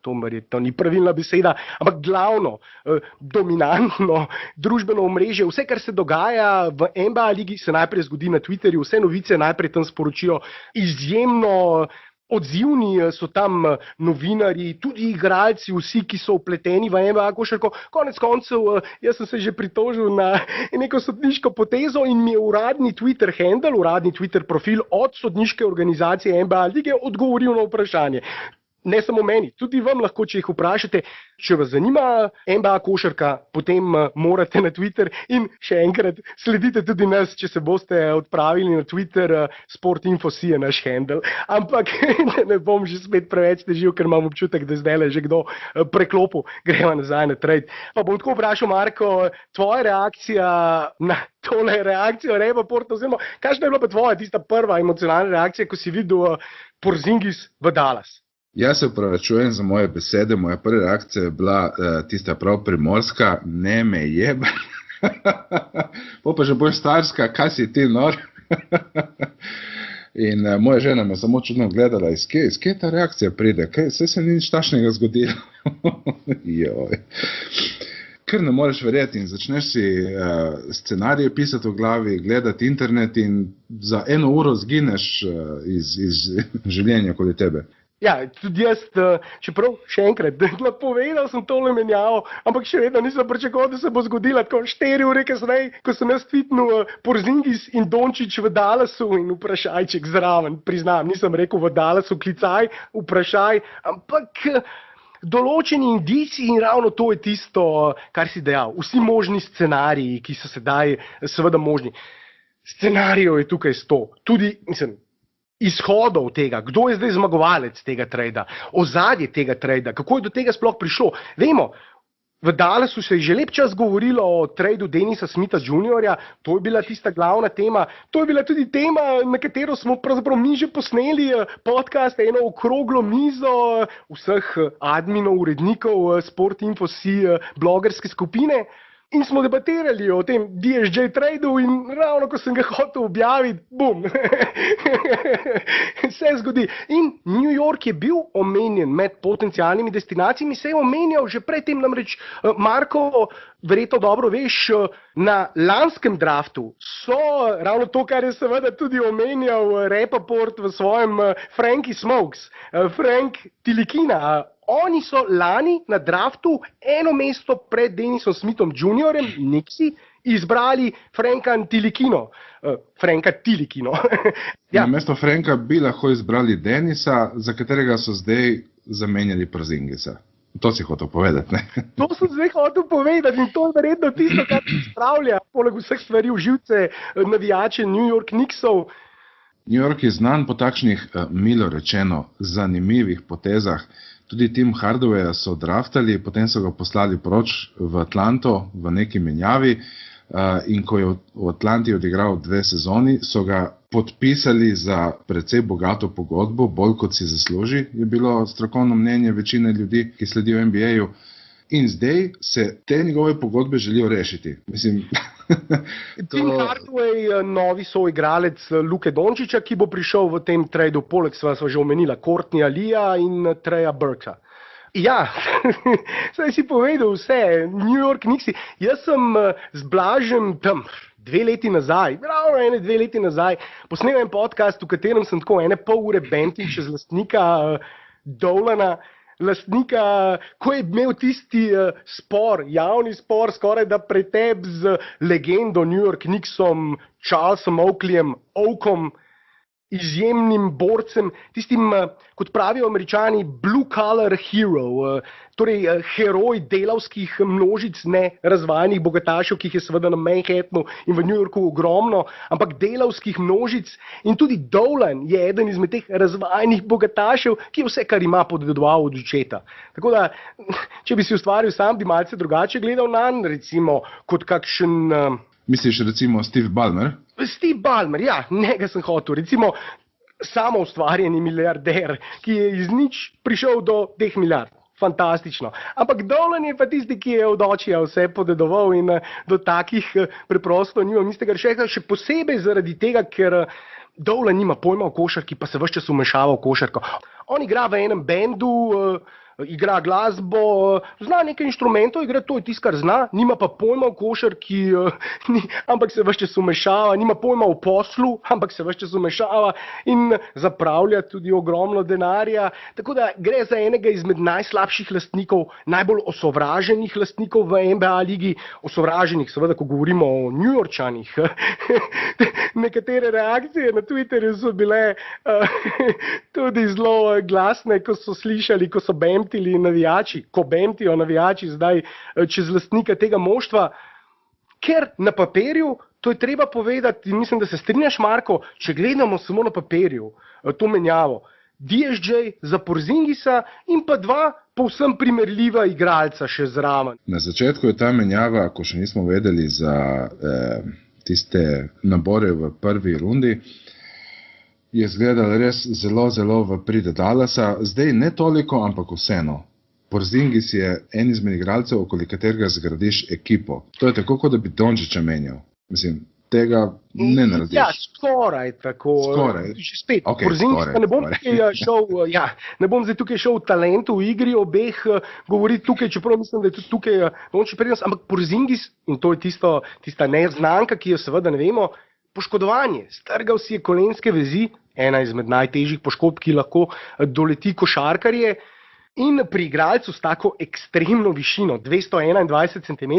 Speaker 2: to ni pravilna beseda, ampak glavno, dominantno družbeno omrežje. Vse, kar se dogaja v NBA ligi, se najprej zgodi na Twitterju, vse novice najprej tam sporočijo. Izjemno odzivni so tam novinarji, tudi igralci, vsi, ki so vpleteni v NBA košarko. Konec koncev, jaz sem se že pritožil na neko sodniško potezo in mi je uradni Twitter handle, uradni Twitter profil od sodniške organizacije NBA lige odgovoril na vprašanje. ne samo meni, tudi vam lahko, če jih vprašate, če vas zanima NBA košarka, potem morate na Twitter in še enkrat sledite tudi nas, če se boste odpravili na Twitter, Sportinfo.si je naš handle, ampak ne bom že spet preveč težil, ker imam občutek, da zdaj le že kdo preklopil, gremo nazaj na trade. Pa bom tako vprašal, Marko, tvoja reakcija na tole reakcijo Rapoporta, oziroma kakšna je bila pa tvoja tista prva emocionalna reakcija, ko si videl Porzingis v Dallas?
Speaker 3: Jaz se upravičujem za moje besede, moja prva reakcija je bila tista prav primorska, ne me jebe. Pa že bolj starska, kaj si ti nor? In moja žena me samo čudno gledala, iz kje ta reakcija pride, saj se ni nič takšnega zgodilo. Joj. Ker ne moreš verjeti in začneš si scenarije pisati v glavi, gledati internet in za 1 uro zgineš iz življenja okoli tebe.
Speaker 2: Ja, tudi jaz, čeprav še enkrat, napovedal sem tole menjavo, ampak še vedno nisem pričakoval, da se bo zgodila tako 4 ure kasneje, ko sem jaz tweetnul Porzingis in Dončić v Dallasu in vprašajček zraven, priznam, nisem rekel v Dallasu klicaj, vprašaj, ampak določeni indici in ravno to je tisto, kar si dejal. Vsi možni scenariji, ki so sedaj seveda možni. Scenarijev je tukaj 100. Tudi, izhodov tega, kdo je zdaj zmagovalec tega trejda, ozadje tega trejda, kako je do tega sploh prišlo. Vemo, v Dallasu se je že lep čas govorilo o trejdu Denisa Smitha Juniorja, to je bila tista glavna tema, to je bila tudi tema, na katero smo pravzaprav mi že posneli podcast, eno okroglo mizo vseh adminov, urednikov Sportinfo.si blogerske skupine. In smo debatirali o tem DSJ tradu in ravno, ko sem ga hotel objaviti, bum, se zgodi. In New York je bil omenjen med potencialnimi destinacijami, se je omenjal že predtem, namreč Marko, verjetno dobro veš, na lanskem draftu so ravno to, kar je seveda tudi omenjal Rapoport v svojem Frankie Smokes, Frank Tilikina. Oni so lani na draftu 1 mesto pred Denisom Smithom Juniorjem, Nixi, izbrali Franka Tilikino.
Speaker 3: Ja. Na mesto Franka bi lahko izbrali Denisa, za katerega so zdaj zamenjali Porzingisa. To si hotel povedati, ne?
Speaker 2: To sem zdaj hotel povedati in to je verjetno tisto, kar spravlja poleg vseh stvari v živce navijače New York Knicksov.
Speaker 3: New York je znan po takšnih, milo rečeno, zanimivih potezah. Tudi Tim Hardawaya so draftali, potem so ga poslali proč v Atlanto v neki menjavi in ko je v Atlanti odigral 2 sezoni, so ga podpisali za precej bogato pogodbo, bolj kot si zasluži, je bilo strokovno mnenje večine ljudi, ki sledijo NBA-ju. In zdaj se te njegove pogodbe želijo rešiti. Mislim,
Speaker 2: Tim Hardaway, novi soigralec Luke Dončića, ki bo prišel v tem tradu, poleg sva že omenila Courtneya Leeja in Treya Burksa. Ja, saj si povedal vse, New York Knicksi. Jaz sem z Blažem tam 2 leti nazaj, ravno 2 leti nazaj, posnel en podcast, v katerem sem tako 1,5 ure bentil čez lastnika Dolana, lastnika, ko je imel tisti spor, javni spor, skoraj da pretep z legendo New York Knicksom, Charlesom Oakleyjem, Oakom, izjemnim borcem, tistim, kot pravijo Američani, blue collar hero, torej heroj delavskih množic, ne razvajenih bogatašev, ki jih je seveda na Manhattanu in v New Yorku ogromno, ampak delavskih množic. In tudi Dolan je eden izmed teh razvajenih bogatašev, ki je vse, kar ima, podedoval od očeta. Tako da, če bi si ustvaril sam, bi malce drugače gledal nanj, recimo kot kakšen...
Speaker 3: Misliš recimo Steve Ballmer?
Speaker 2: Steve Ballmer, ja, njega sem hotel. Recimo samo ustvarjeni milijarder, ki je iz nič prišel do teh milijard. Fantastično. Ampak Dolan je pa tisti, ki je od očija vse podedoval in do takih preprosto nimam istega rešenja. Še posebej zaradi tega, ker Dolan nima pojma o košarki, pa se ves čas vmešava v košarko. On igra v enem bendu, igra glasbo, zna nekaj inštrumentov, igra to je tisto, kar zna, nima pa pojma v košarki, ampak se ves čas umešava, nima pojma v poslu, ampak se ves čas umešava in zapravlja tudi ogromno denarja. Tako da gre za enega izmed najslabših lastnikov, najbolj osovraženih lastnikov v NBA ligi, osovraženih seveda, ko govorimo o Newyorčanih. Nekatere reakcije na Twitterju so bile tudi zelo glasne, ko so slišali, ko so bemtili navijači, ko bemtijo navijači zdaj čez lastnika tega moštva, ker na papirju, to je treba povedati in mislim, da se strinjaš, Marko, če gledamo samo na papirju to menjavo, DSJ za Porzingisa in pa dva povsem primerljiva igralca še zraven.
Speaker 3: Na začetku je ta menjava, ko še nismo vedeli za tiste nabore v prvi rundi, je izgledalo res zelo, zelo v prid Dallasa. Zdaj ne toliko, ampak vseeno. Porzingis je en izmed igralcev, okoli katerega zgradiš ekipo. To je tako, kot da bi Dončića menjal. Mislim, tega ne narediš.
Speaker 2: Ja, skoraj tako.
Speaker 3: Skoraj.
Speaker 2: Spet,
Speaker 3: Okay,
Speaker 2: Porzingis pa ne bom zdaj tukaj šel v talentu, v igri obeh govoriti tukaj, čeprav mislim, da je tudi tukaj Dončić prednost, ampak Porzingis, in to je tista neznanka, ki jo seveda ne vemo, poškodovanje. Strgal si je kolenske vezi, ena izmed najtežjih poškodb, ki lahko doleti košarkarje. In pri igralcu s tako ekstremno višino, 221 cm,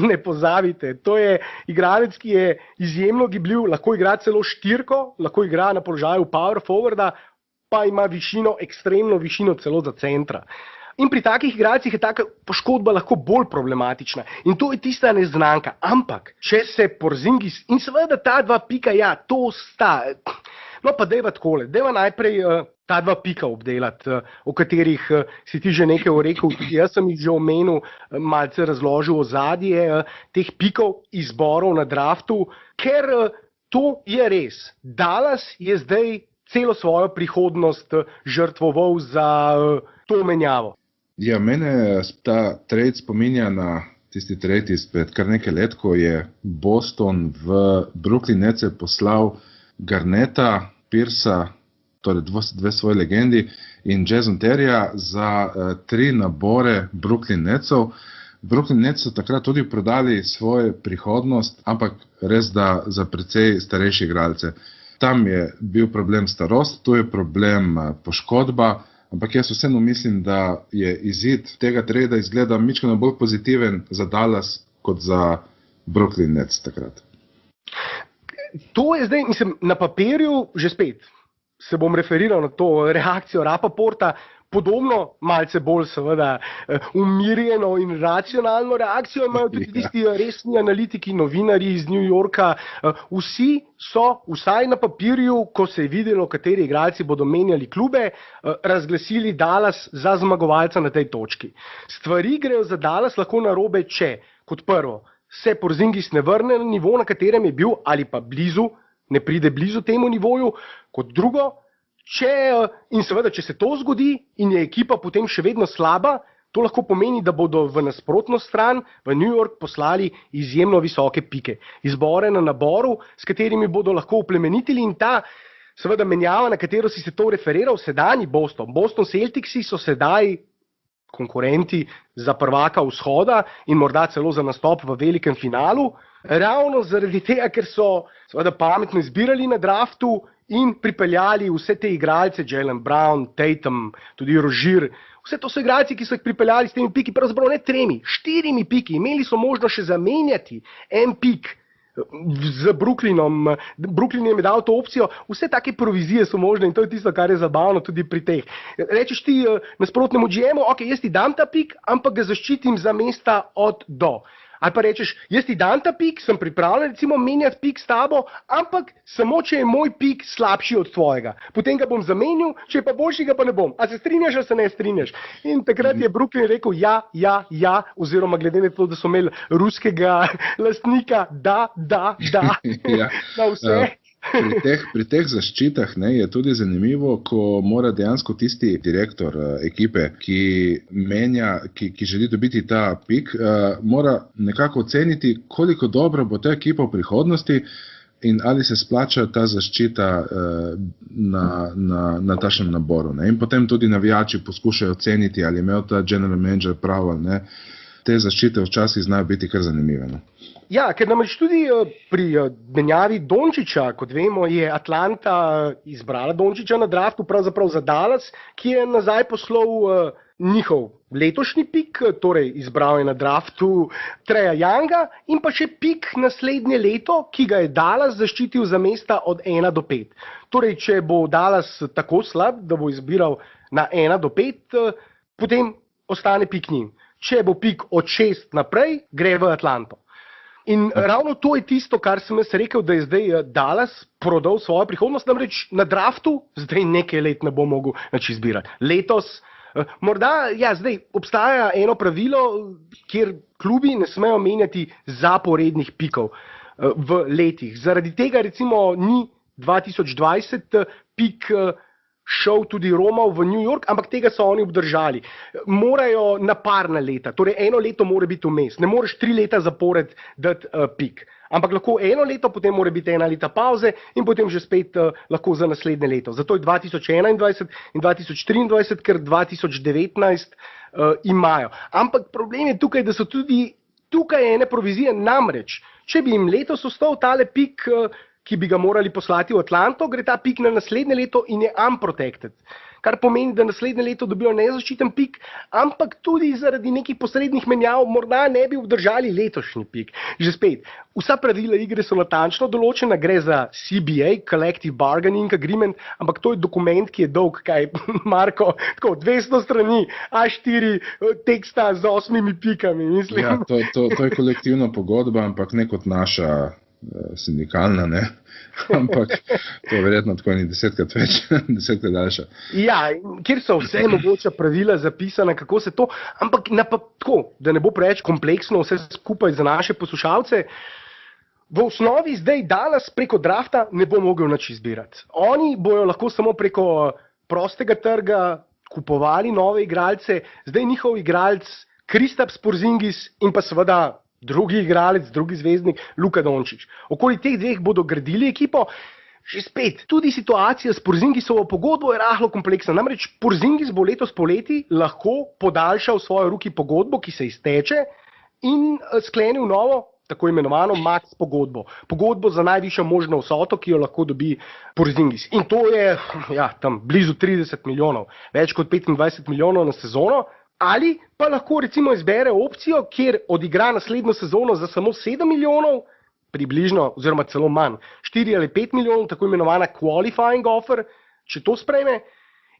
Speaker 2: ne pozabite, to je igralec, ki je izjemno gibljiv, lahko igra celo štirko, lahko igra na položaju power forwarda, pa ima višino, ekstremno višino celo za centra. In pri takih igralcih je taka poškodba lahko bolj problematična. In to je tista neznanka. Ampak, če se Porzingis in seveda ta dva pika, ja, to sta. No pa dejva takole, dejva najprej ta dva pika obdelati, o katerih si ti že nekaj rekel, tudi jaz sem jih že omenil, malce razložil ozadje teh pikov, izborov na draftu, ker to je res. Dallas je zdaj celo svojo prihodnost žrtvoval za to menjavo.
Speaker 3: Ja, mene ta trade spominja na tisti trade izpred kar nekaj let, ko je Boston v Brooklyn Nets poslal Garneta, Piercea, torej dve svoji legendi, in Jason Terryja za 3 nabore Brooklyn Netsov. Brooklyn Nets so takrat tudi prodali svojo prihodnost, ampak res da za precej starejše igralce. Tam je bil problem starost, tu je problem poškodba, ampak jaz vseeno mislim, da je izid tega trada izgleda mičkeno bolj pozitiven za Dallas kot za Brooklyn Nets takrat.
Speaker 2: To je zdaj, mislim, na papirju, že spet se bom referiral na to reakcijo Rapaporta, podobno, malce bolj seveda umirjeno in racionalno reakcijo imajo tudi tisti resni analitiki, novinarji iz New Yorka. Vsi so, vsaj na papirju, ko se je videlo, kateri igralci bodo menjali klube, razglasili Dallas za zmagovalca na tej točki. Stvari grejo za Dallas lahko narobe, če, kot prvo, se Porzingis ne vrne na nivo, na katerem je bil, ali pa blizu, ne pride blizu temu nivoju, kot drugo, in seveda, če se to zgodi in je ekipa potem še vedno slaba, to lahko pomeni, da bodo v nasprotno stran v New York poslali izjemno visoke pike. Izbore na naboru, s katerimi bodo lahko uplemenitili, in ta seveda menjava, na katero si se to referiral, sedanji Boston. Boston Celticsi so sedaj konkurenti za prvaka vzhoda in morda celo za nastop v velikem finalu, ravno zaradi tega, ker so seveda pametno izbirali na draftu in pripeljali vse te igralce, Jaylen Brown, Tatum, tudi Rozier. Vse to so igralci, ki so jih pripeljali s temi piki, pravzaprav ne 3, 4 piki. Imeli so možnost še zamenjati en pik z Brooklynom. Brooklyn jim je dal to opcijo. Vse take provizije so možne in to je tisto, kar je zabavno tudi pri teh. Rečeš ti nasprotnemu GM-u, ok, jaz ti dam ta pik, ampak ga zaščitim za mesta od do. Ali pa rečeš, jaz ti dam ta pik, sem pripravljen recimo menjati pik s tabo, ampak samo, če je moj pik slabši od tvojega. Potem ga bom zamenil, če je pa boljši, ga pa ne bom. A se strinjaš, ali se ne strinjaš? In takrat je Brooklyn rekel ja, oziroma glede na to, da so imeli ruskega lastnika, da,
Speaker 3: Ja.
Speaker 2: na vse.
Speaker 3: Pri teh zaščitah je tudi zanimivo, ko mora dejansko tisti direktor ekipe, ki želi dobiti ta pik, mora nekako oceniti, koliko dobro bo ta ekipa v prihodnosti, in ali se splača ta zaščita na takšnem naboru. Ne? In potem tudi navijači poskušajo oceniti, ali je imel ta general manager prav ali ne. Te zaščite včasih znajo biti kar zanimive. Ne?
Speaker 2: Ja, ker namreč tudi pri menjavi Dončića, kot vemo, je Atlanta izbrala Dončića na draftu, pravzaprav za Dallas, ki je nazaj poslal njihov letošnji pik, torej izbral je na draftu Treja Younga in pa še pik naslednje leto, ki ga je Dallas zaščitil za mesta od 1 do 5. Torej, če bo Dallas tako slab, da bo izbiral na 1 do 5, potem ostane pik njim. Če bo pik od 6 naprej, gre v Atlanto. In ravno to je tisto, kar sem jaz rekel, da je zdaj Dallas prodal svojo prihodnost, namreč na draftu zdaj nekaj let ne bo mogel nič izbirati. Letos, morda, ja, zdaj obstaja eno pravilo, kjer klubi ne smejo menjati zaporednih pikov v letih. Zaradi tega recimo ni 2020 pik šel tudi Romal v New York, ampak tega so oni obdržali. Morajo na parna leta, torej 1 leto mora biti vmes. Ne moreš 3 leta zapored dati pik. Ampak lahko 1 leto, potem mora biti 1 leta pauze in potem že spet lahko za naslednje leto. Zato je 2021 in 2023, ker 2019 imajo. Ampak problem je tukaj, da so tudi tukaj ene provizije, namreč, če bi jim letos ostal tale pik, ki bi ga morali poslati v Atlanto, gre ta pik na naslednje leto in je unprotected. Kar pomeni, da naslednje leto dobijo nezaščiten pik, ampak tudi zaradi nekih posrednih menjav morda ne bi obdržali letošnji pik. Že spet, vsa pravila igre so natančno določena, gre za CBA, Collective Bargaining Agreement, ampak to je dokument, ki je dolg, kaj, Marko, tako 200 strani, A4 teksta z 8 pikami, mislim.
Speaker 3: Ja, to je kolektivna pogodba, ampak ne kot naša sindikalna, ne? Ampak to je verjetno tako ni 10krat več, 10krat daljša.
Speaker 2: Ja, kjer so vse mogoče pravila zapisane, kako se to, ampak tako, da ne bo preveč kompleksno vse skupaj za naše poslušalce, v osnovi zdaj Dallas preko drafta ne bo mogel nič izbirati. Oni bojo lahko samo preko prostega trga kupovali nove igralce, zdaj njihov igralec Kristaps Porzingis in pa seveda drugi igralec, drugi zvezdnik, Luka Dončić. Okoli teh dveh bodo gradili ekipo. Že spet, tudi situacija s Porzingisovo pogodbo je rahlo kompleksna. Namreč Porzingis bo letos poleti lahko podaljšal svojo ruki pogodbo, ki se izteče, in sklenil novo, tako imenovano max pogodbo. Pogodbo za najvišjo možno vsoto, ki jo lahko dobi Porzingis. In to je tam blizu 30 milijonov, več kot 25 milijonov na sezono. Ali pa lahko recimo izbere opcijo, kjer odigra naslednjo sezono za samo 7 milijonov, približno, oziroma celo manj, 4 ali 5 milijonov, tako imenovana qualifying offer, če to sprejme,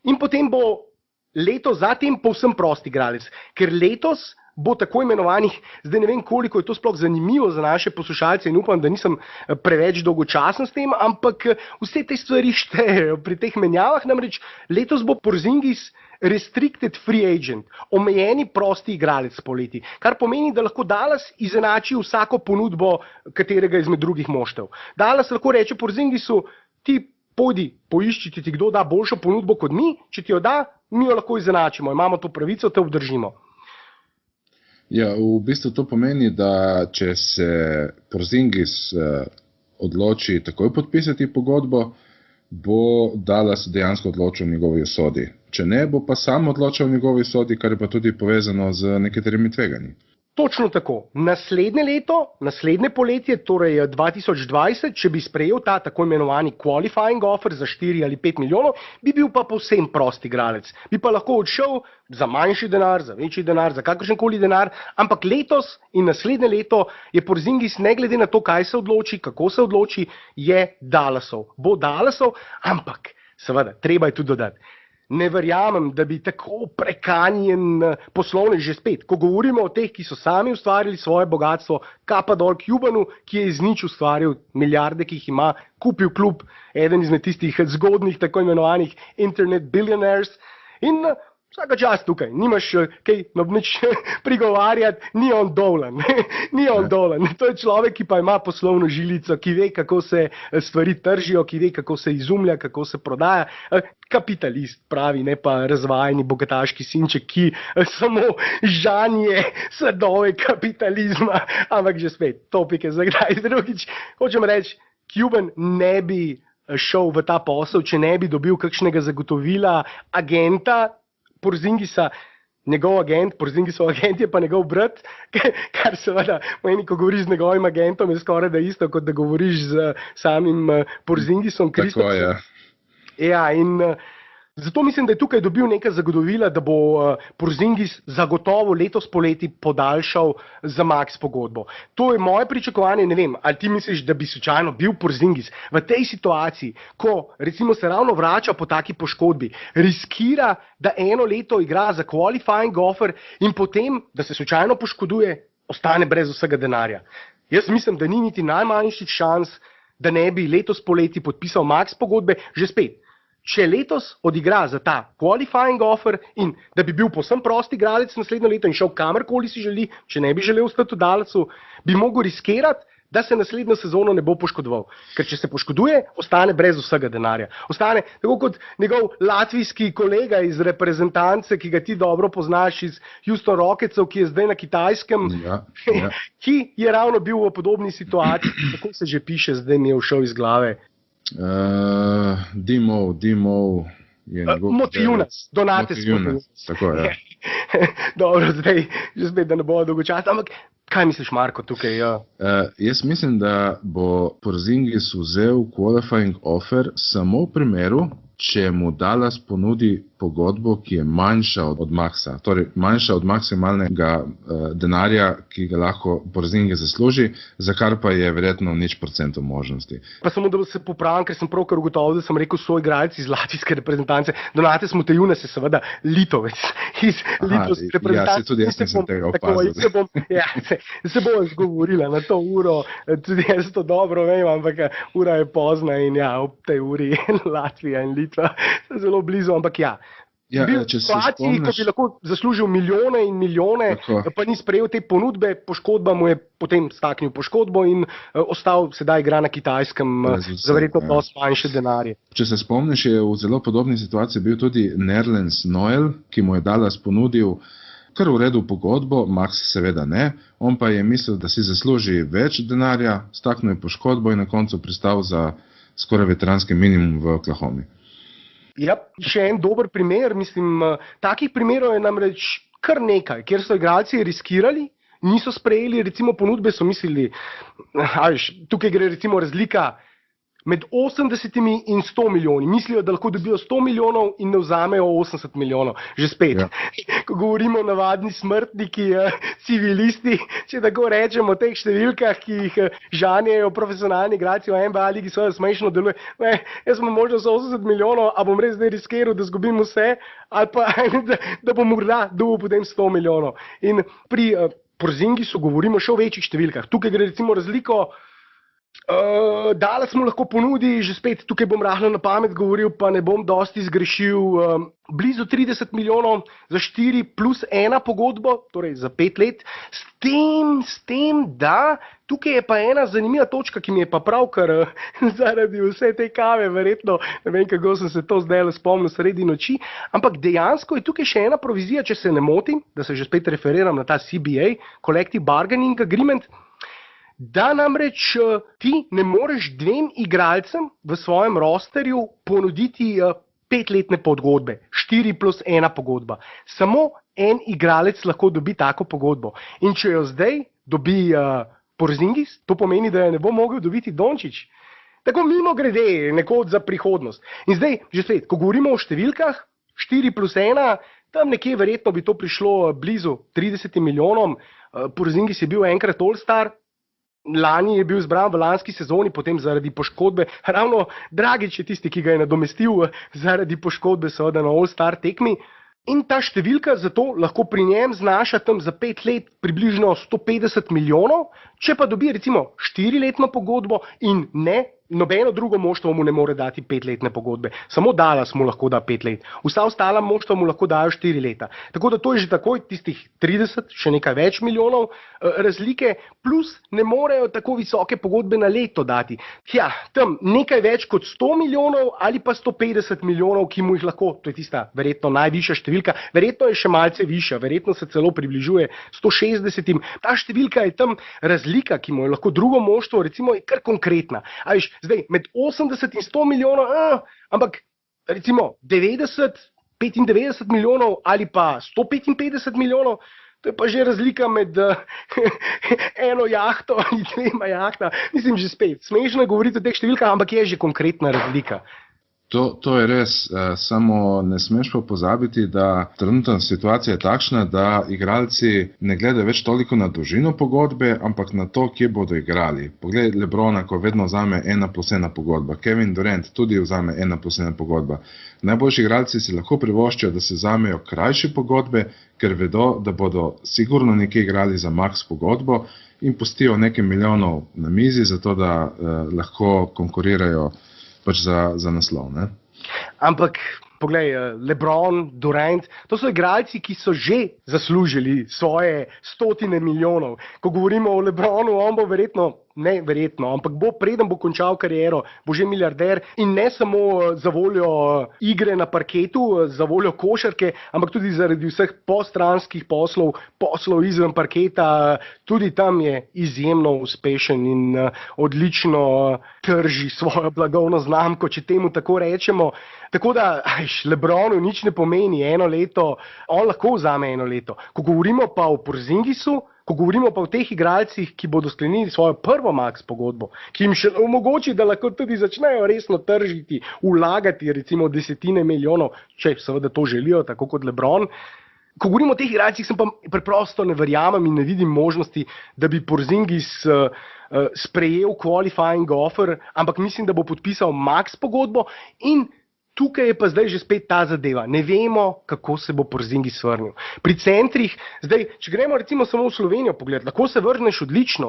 Speaker 2: in potem bo leto zatem povsem prost igralec. Ker letos bo tako imenovanih, zdaj ne vem, koliko je to sploh zanimivo za naše poslušalce in upam, da nisem preveč dolgočasen s tem, ampak vse te stvari štejejo pri teh menjavah, namreč letos bo Porzingis restricted free agent, omejeni prosti igralec poleti, kar pomeni, da lahko Dallas izenači vsako ponudbo katerega izmed drugih moštev. Dallas lahko reče Porzingisu, ti pojdi, poišči, ti kdo da boljšo ponudbo kot mi, če ti jo da, mi jo lahko izenačimo, imamo to pravico, te obdržimo.
Speaker 3: Ja, v bistvu to pomeni, da če se Porzingis odloči takoj podpisati pogodbo, bo Dallas dejansko odločil o njegovi usodi. Če ne, bo pa sam odločil o njegovi usodi, kar je pa tudi povezano z nekaterimi tveganji.
Speaker 2: Točno tako. Naslednje leto, naslednje poletje, torej 2020, če bi sprejel ta tako imenovani qualifying offer za 4 ali 5 milijonov, bi bil pa povsem prost igralec. Bi pa lahko odšel za manjši denar, za večji denar, za kakršenkoli denar, ampak letos in naslednje leto je Porzingis, ne glede na to, kaj se odloči, kako se odloči, je Dallasov. Bo Dallasov, ampak seveda, treba je tudi dodati. Ne verjamem, da bi tako prekanjen poslovnež že spet. Ko govorimo o teh, ki so sami ustvarili svoje bogatstvo, kapa dol Cubanu, ki je iz nič ustvaril milijarde, ki jih ima, kupil klub, eden izmed tistih zgodnih, tako imenovanih internet billionaires, in vsaka čast tukaj, nimaš kaj nič prigovarjati, ni on dolan, ni on dolan. To je človek, ki pa ima poslovno žilico, ki ve, kako se stvari tržijo, ki ve, kako se izumlja, kako se prodaja. Kapitalist pravi, ne pa razvajeni bogataški sinček, ki samo žanje sadove kapitalizma, ampak že spet, topike za kdaj drugič. Hočem reči, Cuban ne bi šel v ta posel, če ne bi dobil kakšnega zagotovila agenta Porzingisa. Njegov agent, Porzingisov agent je pa njegov brat, kar seveda meni, ko govoriš z njegovim agentom, je skoraj da isto, kot da govoriš z samim Porzingisom.
Speaker 3: Tako je.
Speaker 2: Ja, in zato mislim, da je tukaj dobil neka zagotovila, da bo Porzingis zagotovo letos poleti podaljšal za max pogodbo. To je moje pričakovanje, ne vem, ali ti misliš, da bi slučajno bil Porzingis v tej situaciji, ko recimo se ravno vrača po taki poškodbi, riskira, da eno leto igra za qualifying offer in potem, da se slučajno poškoduje, ostane brez vsega denarja. Jaz mislim, da ni niti najmanjših šans, da ne bi letos poleti podpisal max pogodbe, že spet. Če letos odigra za ta qualifying offer in da bi bil povsem prost igralec naslednjo leto in šel kamorkoli si želi, če ne bi želel ostati v Dallasu, bi mogel riskirati, da se naslednjo sezono ne bo poškodoval. Ker če se poškoduje, ostane brez vsega denarja. Ostane tako kot njegov latvijski kolega iz reprezentance, ki ga ti dobro poznaš iz Houston Rocketsov, ki je zdaj na Kitajskem, ki je ravno bil v podobni situaciji. Kako se že piše, zdaj mi je všel iz glave.
Speaker 3: Dimo je njegov...
Speaker 2: Motijunas, Donates Motijunas.
Speaker 3: Tako je.
Speaker 2: Dobro, zdaj, že spet, da ne bo dolgočasno, ampak kaj misliš, Marko, tukaj? Ja.
Speaker 3: Jaz mislim, da bo Porzingis vzel qualifying offer samo v primeru, če mu Dallas ponudi pogodbo, ki je manjša od maksa, torej manjša od maksimalnega denarja, ki ga lahko Porzingis zasluži, za kar pa je verjetno 0% možnosti.
Speaker 2: Pa samo, da se popravim, ker sem pravkar ugotovil, da sem rekel svoj igralec iz latvijske reprezentance. Donates Motijunas je seveda Litovec iz litovske reprezentance.
Speaker 3: Ja, tudi jaz nisem tega opazil.
Speaker 2: Se bom zgovorila na to uro, tudi jaz to dobro vem, ampak ura je pozna in ja, ob tej uri Latvija in Litva so zelo blizu, ampak ja.
Speaker 3: Ja,
Speaker 2: bil v situaciji, ko bi lahko zaslužil milijone in milijone, pa ni sprejel te ponudbe, poškodba mu je potem staknil poškodbo in ostal sedaj igra na Kitajskem za verjetno dosti manjše denarje.
Speaker 3: Če se spomniš, je v zelo podobni situaciji bil tudi Nerlens Noel, ki mu je Dallas ponudil kar v redu pogodbo, Max seveda ne, on pa je mislil, da si zasluži več denarja, staknil je poškodbo in na koncu pristal za skoraj veteranski minimum v Oklahomi.
Speaker 2: Ja, še en dober primer, mislim, takih primerov je namreč kar nekaj, kjer so igralci riskirali, niso sprejeli, recimo ponudbe so mislili, tukaj gre recimo razlika med 80 in 100 milijoni. Mislijo, da lahko dobijo 100 milijonov in ne vzamejo 80 milijonov. Že spet, ko govorimo o navadni smrtniki, civilisti, če tako rečemo, o teh številkah, ki jih žanjejo profesionalni igralci v NBA ligi, so smešno deluje. Jaz sem možno za 80 milijonov, a bom res zdaj riskiral, da zgubim vse, ali pa da bom morda dobil potem 100 milijonov. In pri Porzingisu govorimo še o večjih številkah. Tukaj gre recimo razliko, Dallas mu lahko ponudi, že spet tukaj bom rahlo na pamet govoril, pa ne bom dosti zgrešil, blizu 30 milijonov za 4+1 pogodbo, torej za 5 let, s tem, da tukaj je pa ena zanimiva točka, ki mi je pa pravkar zaradi vse te kave, verjetno, ne vem, kako sem se to zdaj spomnil sredi noči, ampak dejansko je tukaj še ena provizija, če se ne motim, da se že spet referiram na ta CBA, Collective Bargaining Agreement, da namreč ti ne moreš dvem igralcem v svojem rosterju ponuditi 5-letne pogodbe, 4+1 pogodba. Samo en igralec lahko dobi tako pogodbo. In če jo zdaj dobi Porzingis, to pomeni, da jo ne bo mogel dobiti Dončić. Tako mimo grede, nekod za prihodnost. In zdaj, že spet, ko govorimo o številkah, 4+1, tam nekje verjetno bi to prišlo blizu 30 milijonom. Porzingis je bil enkrat All-Star, lani je bil izbran v lanski sezoni, potem zaradi poškodbe. Ravno Dragić je tisti, ki ga je nadomestil zaradi poškodbe seveda na All-Star tekmi. In ta številka zato lahko pri njem znaša tam za 5 let približno 150 milijonov, če pa dobi recimo 4-letno pogodbo in nobeno drugo moštvo mu ne more dati 5-letne pogodbe. Samo Dallas mu lahko da 5 let. Vsa ostala moštva mu lahko dajo 4 leta. Tako da to je že takoj tistih 30, še nekaj več milijonov razlike, plus ne morejo tako visoke pogodbe na leto dati. Ja, tam nekaj več kot 100 milijonov ali pa 150 milijonov, ki mu jih lahko, to je tista verjetno najvišja številka, verjetno je še malce višja, verjetno se celo približuje 160. Ta številka je tam razlika, ki mu je lahko drugo moštvo, recimo, je kar konkretna. A veš, zdaj med 80 in 100 milijonov, ampak recimo 90, 95 milijonov ali pa 155 milijonov, to je pa že razlika med eno jahto ali dvema jahtama. Mislim, že spet, smešno je govoriti o teh številkah, ampak je že konkretna razlika.
Speaker 3: To je res, samo ne smeš pa pozabiti, da trenutna situacija je takšna, da igralci ne gledajo več toliko na dolžino pogodbe, ampak na to, kje bodo igrali. Poglej LeBrona, ko vedno vzame 1+1 pogodba. Kevin Durant tudi vzame 1+1 pogodba. Najboljši igralci si lahko privoščijo, da se vzamejo krajše pogodbe, ker vedo, da bodo sigurno nekje igrali za max pogodbo in pustijo nekaj milijonov na mizi, zato da lahko konkurirajo pač za naslov. Ne?
Speaker 2: Ampak, poglej, LeBron, Durant, to so igralci, ki so že zaslužili svoje 100 milijonov. Ko govorimo o LeBronu, on bo ampak preden bo končal kariero, bo že milijarder in ne samo za voljo igre na parketu, za voljo košarke, ampak tudi zaradi vseh postranskih poslov izven parketa, tudi tam je izjemno uspešen in odlično trži svojo blagovno znamko, če temu tako rečemo. Tako da LeBronu nič ne pomeni eno leto, on lahko vzame eno leto. Ko govorimo pa o Porzingisu, ko govorimo pa o teh igralcih, ki bodo sklenili svojo prvo max pogodbo, ki jim še omogoči, da lahko tudi začnejo resno tržiti, vlagati recimo desetine milijonov, če seveda to želijo, tako kot LeBron. Ko govorimo o teh igralcih, sem pa preprosto ne verjamem in ne vidim možnosti, da bi Porzingis sprejel qualifying offer, ampak mislim, da bo podpisal max pogodbo in tukaj je pa zdaj že spet ta zadeva. Ne vemo, kako se bo Porzingis vrnil. Pri centrih, zdaj, če gremo recimo samo v Slovenijo pogled, lahko se vrneš odlično.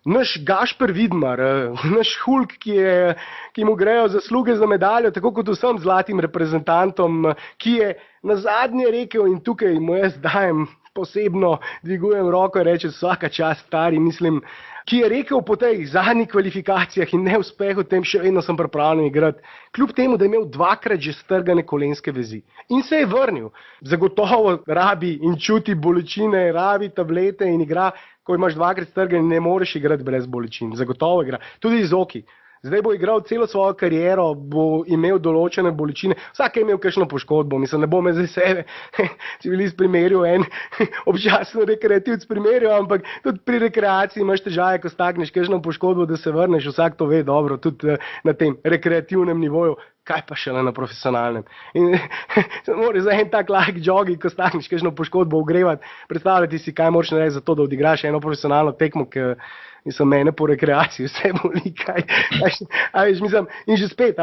Speaker 2: Naš Gašper Vidmar, naš Hulk, ki mu grejo zasluge za medaljo, tako kot vsem zlatim reprezentantom, ki je nazadnje rekel, in tukaj mu jaz dajem posebno, dvigujem roko in reče vsaka čast stari, mislim, ki je rekel po tej zadnjih kvalifikacijah in neuspehu tem, še vedno sem pripravljen igrati, kljub temu, da je imel dvakrat že strgane kolenske vezi. In se je vrnil. Zagotovo rabi in čuti bolečine, rabi tablete in igra, ko imaš dvakrat strgane, ne moreš igrati brez bolečin. Zagotovo igra. Tudi Izoki. Zdaj bo igral celo svojo kariero, bo imel določene bolečine. Vsak je imel kakšno poškodbo, mislim, ne bom zdaj sebe civilist primerjal, en občasno rekreativc primerjal, ampak tudi pri rekreaciji imaš težave, ko stakneš kakšno poškodbo, da se vrneš, vsak to ve dobro, tudi na tem rekreativnem nivoju. Kaj pa šele na profesionalnem. In moraš za en tak like jogi, ko stakneš kakšno poškodbo ogrevati, predstavljati si, kaj moraš narediti za to, da odigraš eno profesionalno tekmo, ki mislim, mene po rekreaciji vse boli, kaj. Mislim, in že spet,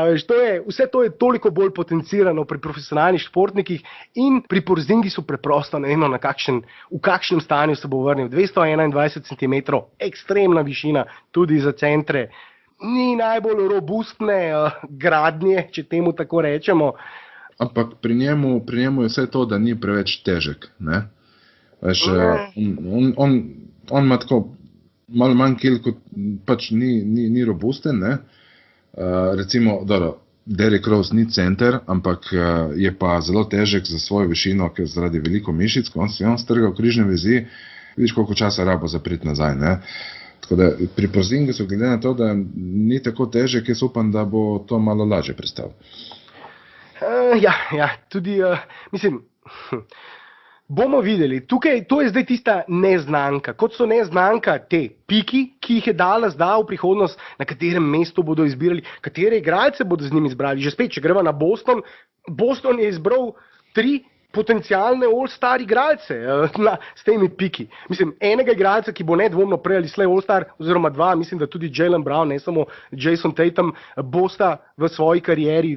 Speaker 2: vse to je toliko bolj potencirano pri profesionalnih športnikih in pri Porzingisu preprosto ne vemo, v kakšnem stanju se bo vrnil. 221 cm, ekstremna višina, tudi za centre. Ni najbolj robustne gradnje, če temu tako rečemo.
Speaker 3: Ampak pri njemu je vse to, da ni preveč težek. Ne? Veš, on ima tako malo manj kil, kot pač ni robusten. Ne? Recimo, Derrick Rose ni center, ampak je pa zelo težek za svojo višino, ker zaradi veliko mišic, ko se je on strgal križne vezi, vidiš, koliko časa rabo za priti nazaj. Ne? Tako da pri Porzingisu, glede na to, da ni tako težek, jaz upam, da bo to malo lažje prestal.
Speaker 2: Tudi, mislim, bomo videli. Tukaj, to je zdaj tista neznanka. Kot so neznanka te piki, ki jih je dala zdaj v prihodnost, na katerem mestu bodo izbirali, katere igralce bodo z njimi izbrali. Že spet, če greva na Boston, Boston je izbral 3 potencialne all-star igralce s temi piki. Mislim, enega igralca, ki bo nedvomno prej ali slej all-star, oziroma 2, mislim, da tudi Jaylen Brown, ne samo Jason Tatum, bosta v svoji karieri,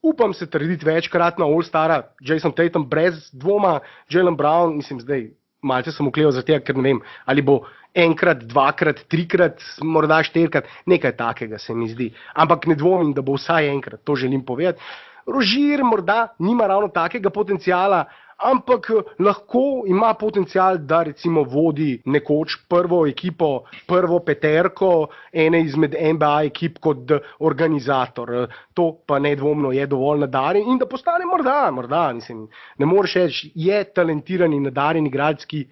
Speaker 2: upam se trditi, večkratna all-stara. Jason Tatum brez dvoma, Jaylen Brown, mislim, zdaj malce sem ukleval za tega, ker ne vem, ali bo enkrat, dvakrat, trikrat, morda 4krat, nekaj takega se mi zdi. Ampak ne dvomim, da bo vsaj enkrat, to želim povedati. Rozier morda nima ravno takega potencijala, ampak lahko ima potencijal, da recimo vodi nekoč prvo ekipo, prvo peterko ene izmed NBA ekip kot organizator. To pa nedvomno je dovolj nadarjen in da postane morda, mislim, ne moreš reči, je talentiran in nadarjen igralec, ki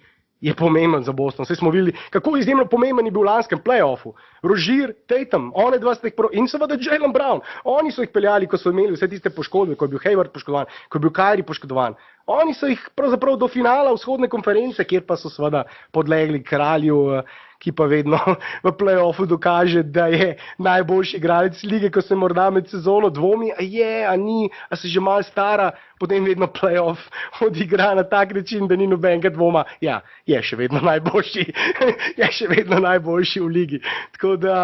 Speaker 2: je pomemben za Boston. Vse smo videli, kako izjemno pomemben je bil v lanskem play-offu. Rozier, Tatum, one dva sta jih in seveda Jaylen Brown. Oni so jih peljali, ko so imeli vse tiste poškodbe, ko je bil Hayward poškodovan, ko je bil Kyrie poškodovan. Oni so jih pravzaprav do finala vzhodne konference, kjer pa so seveda podlegli kralju, ki pa vedno v play-offu dokaže, da je najboljši igralec lige, ko se morda med sezono dvomi, a ni, a se že malo stara, potem vedno play-off odigra na tak način, da ni nobenega dvoma. Ja, je še vedno najboljši, je še vedno najboljši v ligi. Tako da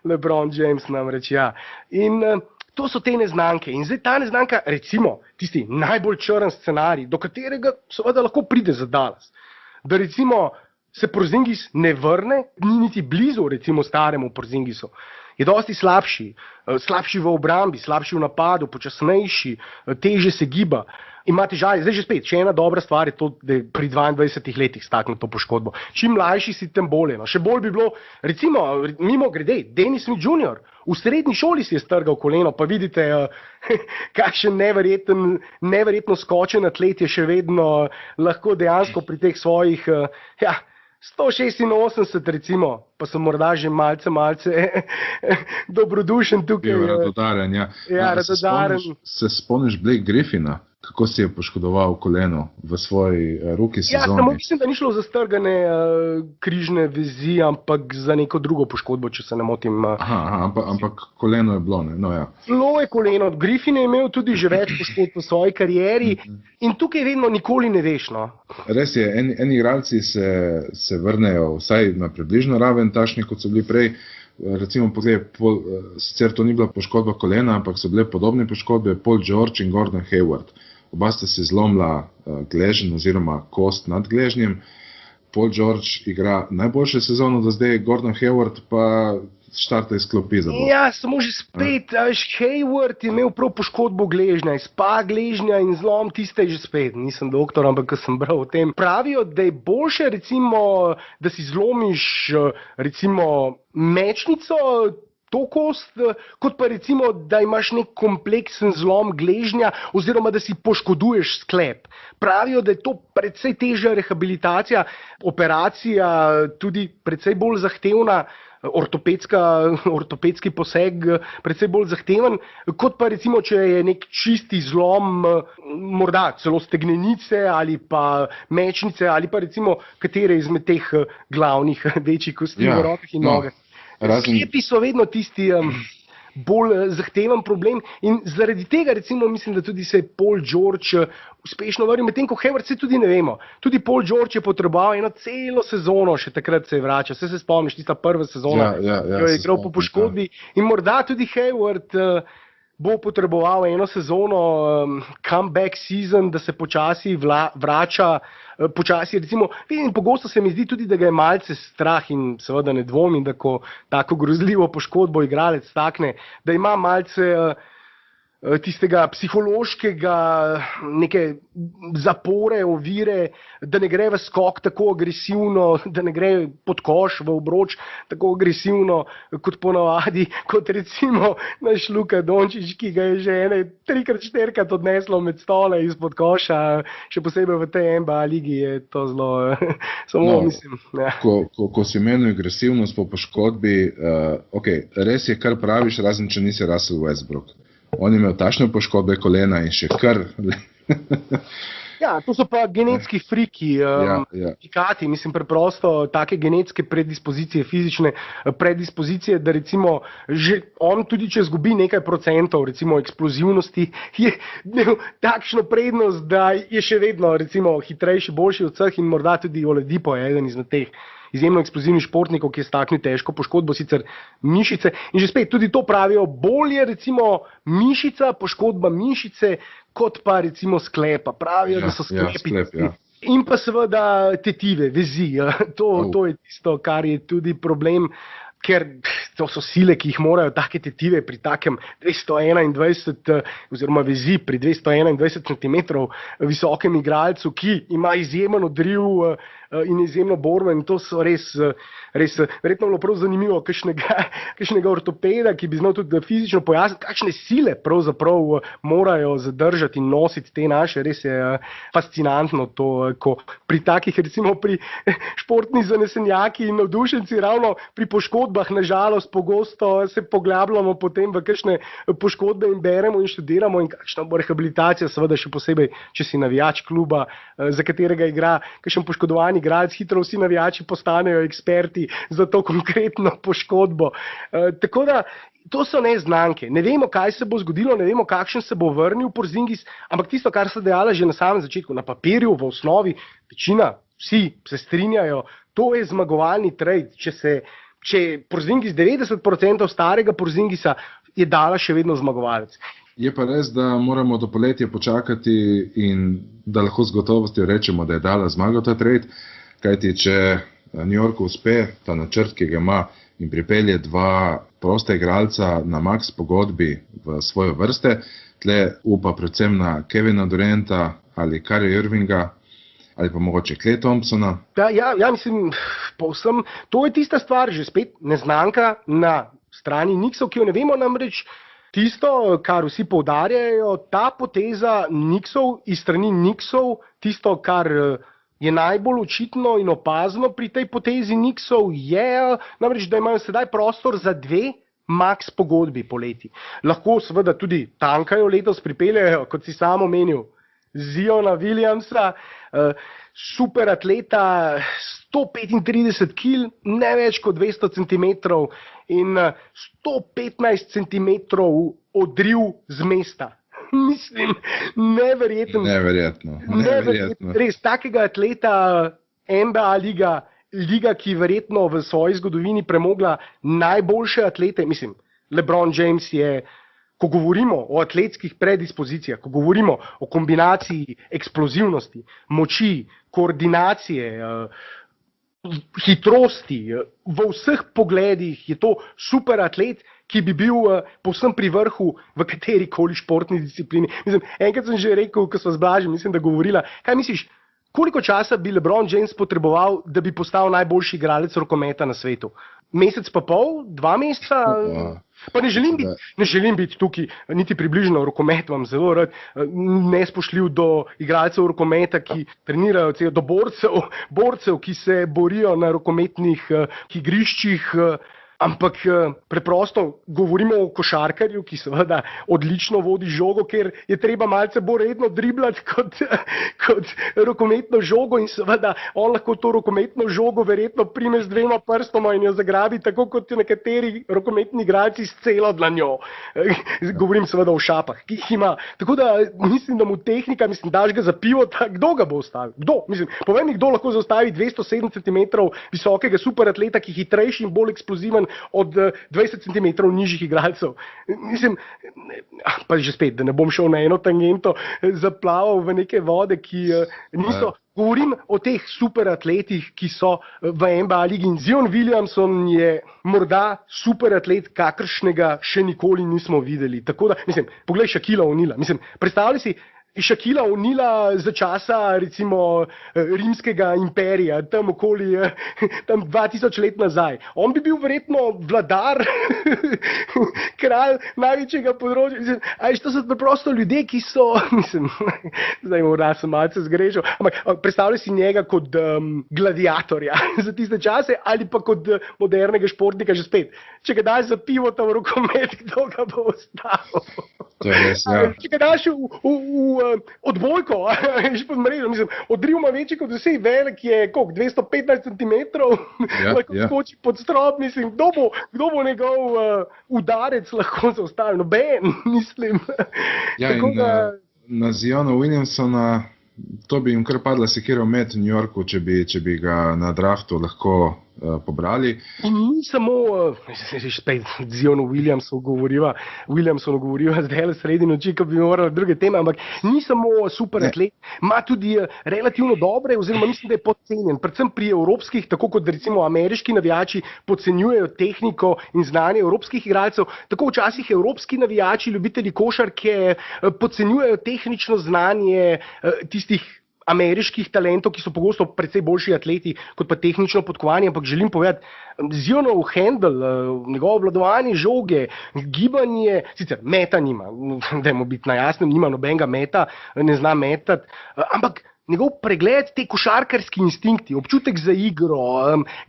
Speaker 2: LeBron James namreč, ja. In to so te neznanke. In zdaj ta neznanka, recimo, tisti najbolj črn scenarij, do katerega seveda lahko pride za Dallas. Da recimo se Porzingis ne vrne, ni niti blizu recimo staremu Porzingisu. Je dosti slabši, slabši v obrambi, slabši v napadu, počasnejši, teže se giba. Ima težave, zdaj že spet, še ena dobra stvar je to, da je pri 22 letih staknil to poškodbo. Čim mlajši si, tem bolje. No. Še bolj bi bilo, recimo, mimo grede, Dennis Smith Jr. V srednji šoli si je strgal koleno, pa vidite, kakšen neverjetno skočen atlet je še vedno lahko dejansko pri teh svojih, 186 recimo, pa sem morda že malce dobrodušen tukaj.
Speaker 3: Radodaren, ja.
Speaker 2: Radodaren.
Speaker 3: Se spomniš Blake Griffina, kako si je poškodoval koleno v svoji rookie sezoni?
Speaker 2: Ja, samo mislim, da ni šlo za strgane križne vezi, ampak za neko drugo poškodbo, če se ne motim.
Speaker 3: Ampak koleno je bilo, ne? No, ja.
Speaker 2: Bilo je koleno. Griffin je imel tudi že več poškodb v svoji karieri in tukaj vedno nikoli ne veš. No.
Speaker 3: Res je, eni igralci se vrnejo vsaj na približno raven, takšni kot so bili prej. Recimo, sicer to ni bila poškodba kolena, ampak so bile podobne poškodbe Paul George in Gordon Hayward. Oba sta se zlomila gležen oziroma kost nad gležnjem. Paul George igra najboljše sezono do zdaj, Gordon Hayward pa štarta iz klopi za Boston.
Speaker 2: Ja, samo že spet, Hayward je imel prav poškodbo gležnja, izpad gležnja in zlom, tiste že spet. Nisem doktor, ampak ko sem bral o tem. Pravijo, da je boljše, recimo, da si zlomiš recimo mečnico, to kost, kot pa recimo, da imaš nek kompleksen zlom gležnja oziroma da si poškoduješ sklep. Pravijo, da je to precej težja rehabilitacija, operacija tudi precej bolj zahtevna, ortopedski poseg precej bolj zahteven, kot pa recimo, če je nek čisti zlom, morda celo stegnenice ali pa mečnice ali pa recimo katere izmed teh glavnih večjih kosti v rokah in nogah. Sklepi so vedno tisti bolj zahteven problem in zaradi tega recimo mislim, da tudi se je Paul George uspešno vrnil, medtem ko Hayward se tudi ne vemo. Tudi Paul George je potreboval eno celo sezono, še takrat se je vračal. Se spomniš, tista prva sezona, ki jo je igral po poškodbi in morda tudi Hayward bo potreboval eno sezono comeback season, da se počasi vrača, počasi recimo, vidim, pogosto se mi zdi tudi, da ga je malce strah in seveda ne dvomim, da ko tako grozljivo poškodbo igralec stakne, da ima malce tistega psihološkega neke zapore, ovire, da ne gre v skok tako agresivno, da ne gre pod koš v obroč tako agresivno kot ponavadi, kot recimo naš Luka Dončić, ki ga je že 3x4 odneslo med stole izpod koša, še posebej v tej NBA ligi je to zelo, samo mislim. Ja.
Speaker 3: Ko si menil agresivnost po poškodbi, res je, kar praviš, razen če nisi Russell Westbrook. On je imel tašne poškodbe kolena in še kar.
Speaker 2: Ja, to so pa genetski friki, pikati, mislim preprosto, take genetske predispozicije, fizične predispozicije, da recimo že on tudi, če zgubi nekaj procentov, recimo eksplozivnosti, je imel takšno prednost, da je še vedno recimo hitrejši, boljši od vseh in morda tudi Oladipo je eden izmed teh izjemno eksplozivnih športnikov, ki je staknil težko poškodbo, sicer mišice. In že spet, tudi to pravijo, bolje recimo mišica, poškodba mišice, kot pa recimo sklepa. Pravijo, da so sklepi. In pa seveda tetive, vezi. To je tisto, kar je tudi problem. ker to so sile, ki jih morajo take tetive pri takem 221 oziroma vezi pri 221 cm visokem igralcu, ki ima izjemen odriv in izjemno borben. To so res verjetno bilo prav zanimivo kakšnega ortopeda, ki bi znal tudi fizično pojasniti, kakšne sile pravzaprav morajo zadržati in nositi te naše. Res je fascinantno to, ko pri takih, recimo pri športni zanesenjaki in navdušenci, ravno pri poškodbah, nažalost, pogosto se poglabljamo potem v kakšne poškodbe in beremo in študiramo, in kakšna bo rehabilitacija, seveda še posebej, če si navijač kluba, za katerega igra kakšen poškodovan igralec, hitro vsi navijači postanejo eksperti za to konkretno poškodbo. Tako da to so neznanke. Ne vemo, kaj se bo zgodilo, ne vemo, kakšen se bo vrnil Porzingis, ampak tisto, kar se dejala že na samem začetku, na papirju, v osnovi, večina, vsi se strinjajo, to je zmagovalni trade. Če Porzingis 90% starega Porzingisa je dala še vedno zmagovalec.
Speaker 3: Je pa res, da moramo do poletja počakati in da lahko z gotovostjo rečemo, da je dala zmago ta trade, kajti če New Yorku uspe ta načrt, ki ga ima, in pripelje dva prosta igralca na max pogodbi v svoje vrste, tle upa predvsem na Kevina Duranta ali Kyrie Irvinga ali pa mogoče Klay Thompsona.
Speaker 2: Ja, mislim, povsem, to je tista stvar, že spet neznanka na strani Knicksov, ki jo ne vemo, namreč tisto, kar vsi poudarjajo, ta poteza Knicksov, iz strani Knicksov, tisto, kar je najbolj očitno in opazno pri tej potezi Knicksov, je namreč, da imajo sedaj prostor za 2 max pogodbi poleti. Lahko seveda tudi tankajo letos, pripeljejo, kot si sam omenil, Ziona Williamsa, super atleta, 135 kg, ne več kot 200 cm in 115 cm odriv z mesta. Mislim, neverjetno. Res, takega atleta NBA liga, ki verjetno v svoji zgodovini premogla najboljše atlete. Mislim, LeBron James je, ko govorimo o atletskih predispozicijah, ko govorimo o kombinaciji eksplozivnosti, moči, koordinacije, hitrosti, v vseh pogledih je to super atlet, ki bi bil povsem pri vrhu v katerikoli športni disciplini. Mislim, enkrat sem že rekel, ko sva z Blažem, mislim, da govorila, kaj misliš, koliko časa bi LeBron James potreboval, da bi postal najboljši igralec rokometa na svetu? Mesec pa pol? 2 meseca? Pa ne želim biti tukaj niti približno rokomet, vam zelo rad nespoštljiv do igralcev rokometa, ki trenirajo, do borcev, ki se borijo na rokometnih igriščih, ampak preprosto govorimo o košarkarju, ki seveda odlično vodi žogo, ker je treba malce bolj redno driblati kot rokometno žogo, in seveda on lahko to rokometno žogo verjetno prime z 2 prstoma in jo zagrabi, tako kot nekateri rokometni igralci s celo dlanjo. Govorim seveda o šapah, ki jih ima. Tako da mislim, da mu tehnika, daš ga za pivo, kdo ga bo ustavil? Kdo? Mislim, povem mi, kdo lahko zaustavi 207 cm visokega superatleta, ki je hitrejši in bolj eksploziven od 20 cm nižjih igralcev. Mislim, pa že spet, da ne bom šel na eno tangento, zaplaval v neke vode, ki niso. Govorim o teh superatletih, ki so v NBA ligi, in Zion Williamson je morda superatlet, kakršnega še nikoli nismo videli. Tako da, mislim, poglej Shaquilla O'Neala. Mislim, predstavljaj si Shaquilla O'Neala za časa, recimo, rimskega imperija, tam okoli 2000 let nazaj. On bi bil verjetno vladar, kralj največjega področja. Mislim, to so preprosto ljudje, ki so, mislim, zdaj morda sem malce zgrešil, ampak predstavljaj si njega kot gladiatorja za tiste čase, ali pa kot modernega športnika že spet. Če ga daš za pivo tam v rokomet, kdo ga bo ustavil?
Speaker 3: To je res, ja.
Speaker 2: Če ga daš v odbojko, mislim, odriv ima večji kot vsi, velik je, 215 cm, lahko skoči pod strop, mislim, kdo bo njegov udarec lahko zaustavil? Noben, mislim.
Speaker 3: Ja, in na Ziona Williamsona, to bi jim kar padla sekira v med v New Yorku, če bi ga na draftu lahko pobrali.
Speaker 2: In ni samo, spet Zionu Williamsonu govoriva zdaj le sredi noči, ko bi morali druge teme, ampak ni samo super atlet, ima tudi relativno dobre, oziroma mislim, da je podcenjen, predvsem pri evropskih, tako kot recimo ameriški navijači podcenjujejo tehniko in znanje evropskih igralcev, tako včasih evropski navijači, ljubitelji košarke podcenjujejo tehnično znanje tistih ameriških talentov, ki so pogosto precej boljši atleti kot pa tehnično podkovani, ampak želim povedati, Zionov handle, njegovo obvladovanje žoge, gibanje, sicer meta nima, dajmo biti na jasnem, nima nobenega meta, ne zna metati, ampak njegov pregled, te košarkarski instinkti, občutek za igro,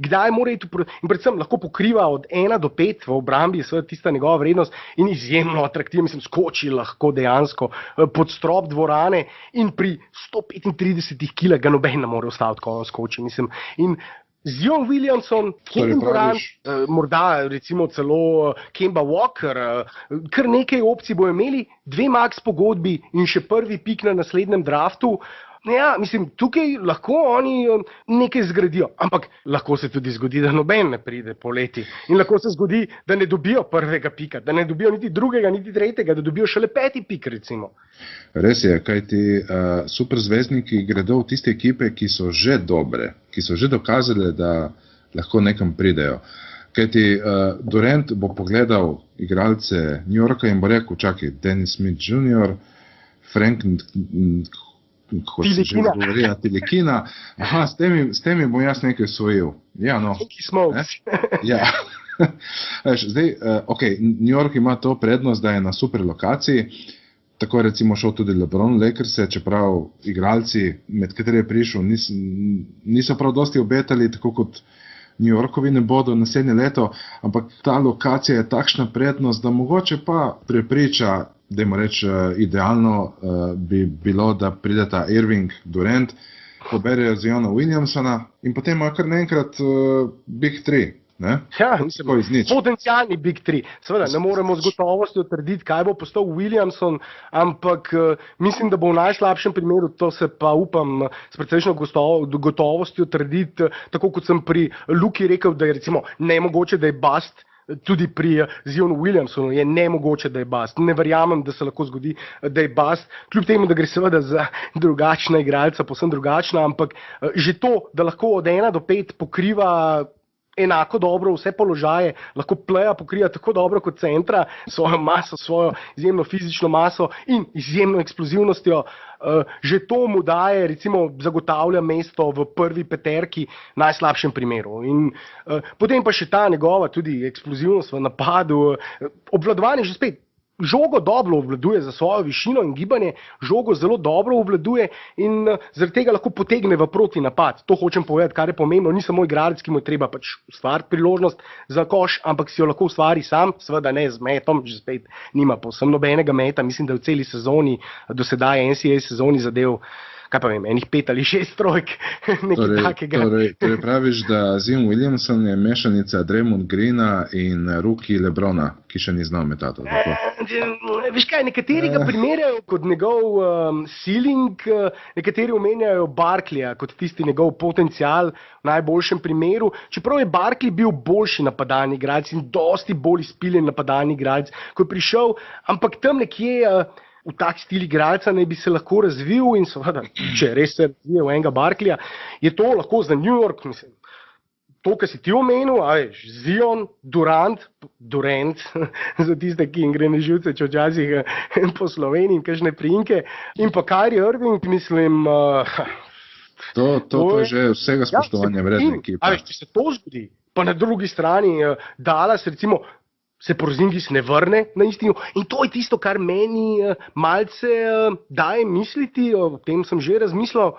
Speaker 2: kdaj mora iti in predvsem lahko pokriva od 1 do 5 v obrambi, seveda tista njegova vrednost in izjemno atraktiven, mislim, skoči lahko dejansko pod strop dvorane in pri 135 kg ga noben ne more ustaviti, ko on skoči, mislim. In Zion Williamson, Kevin Durant, morda recimo celo Kemba Walker, kar nekaj opcij bojo imeli, 2 max pogodbi in še prvi pik na naslednjem draftu. Ja, mislim, tukaj lahko oni nekaj zgradijo, ampak lahko se tudi zgodi, da noben ne pride poleti. In lahko se zgodi, da ne dobijo prvega pika, da ne dobijo niti drugega, niti tretjega, da dobijo šele 5. pik, recimo.
Speaker 3: Res je, kajti superzvezdniki gredo v tiste ekipe, ki so že dobre, ki so že dokazali, da lahko nekam pridejo. Kajti Durant bo pogledal igralce New Yorka in bo rekel, čakaj, Dennis Smith Jr., Frank, kako se že govori, Tilikina, aha, s temi bom jaz nekaj osvojil. Ja, no. Ja. Zdaj, New York ima to prednost, da je na super lokaciji, tako je recimo šel tudi LeBron Lakerse, čeprav igralci, med kateri je prišel, niso prav dosti obetali, tako kot New Yorkovi ne bodo naslednje leto, ampak ta lokacija je takšna prednost, da mogoče pa prepriča, dajmo reči, idealno bi bilo, da prideta Irving, Durant, poberejo Ziona Williamsona in potem imajo kar naenkrat Big 3. Ne?
Speaker 2: Ja, potencialni Big 3. Seveda, ne moremo z gotovostjo trditi, kaj bo postal Williamson, ampak mislim, da bo v najslabšem primeru, to se pa upam s precejšnjo gotovostjo trditi, tako kot sem pri Luki rekel, da je recimo nemogoče, da je bust. Tudi pri Zionu Williamsonu je nemogoče, da je bust. Ne verjamem, da se lahko zgodi, da je bust. Kljub temu, da gre seveda za drugačna igralca, povsem drugačna, ampak že to, da lahko od 1 do 5 pokriva enako dobro vse položaje, lahko pleja pokrija tako dobro kot centra, svojo maso, svojo izjemno fizično maso in izjemno eksplozivnostjo, že to mu daje, recimo, zagotavlja mesto v prvi peterki v najslabšem primeru. In potem pa še ta njegova tudi eksplozivnost v napadu, obvladovanje že spet, žogo dobro obvladuje za svojo višino in gibanje, žogo zelo dobro obvladuje in zaradi tega lahko potegne v protinapad. To hočem povedati, kar je pomembno, ni samo igralec, ki mu je treba pač ustvariti priložnost za koš, ampak si jo lahko ustvari sam, seveda ne z metom, že spet nima povsem nobenega meta, mislim, da v celi sezoni, do sedaj NCAA sezoni zadev, kaj pa vem, enih 5 ali 6 trojk, nekaj takega.
Speaker 3: Torej praviš, da Zion Williamson je mešanica Draymond Greena in rookie LeBrona, ki še ni znal metati.
Speaker 2: Veš kaj, nekateri ga primerjajo kot njegov ceiling, nekateri omenjajo Barkleyja kot tisti njegov potencial v najboljšem primeru, čeprav je Barkley bil boljši napadalni igralec in dosti bolj izpiljen napadalni igralec, ko je prišel, ampak tam nekje v tak stil igralca ne bi se lahko razvil in seveda, če res se razvije v enega Barkleyja, je to lahko za New York, mislim. To, kar si ti omenil, Zion, Durant, za tiste, ki jim gre na živce, če včasih po Sloveniji in kakšne priimke, in pa Kyrie Irving, mislim.
Speaker 3: To je že vsega spoštovanja vredna ekipa.
Speaker 2: Če se to zgodi, pa na drugi strani Dallas, recimo, se Porzingis ne vrne na istino. In to je tisto, kar meni malce daje misliti, o tem sem že razmišljal,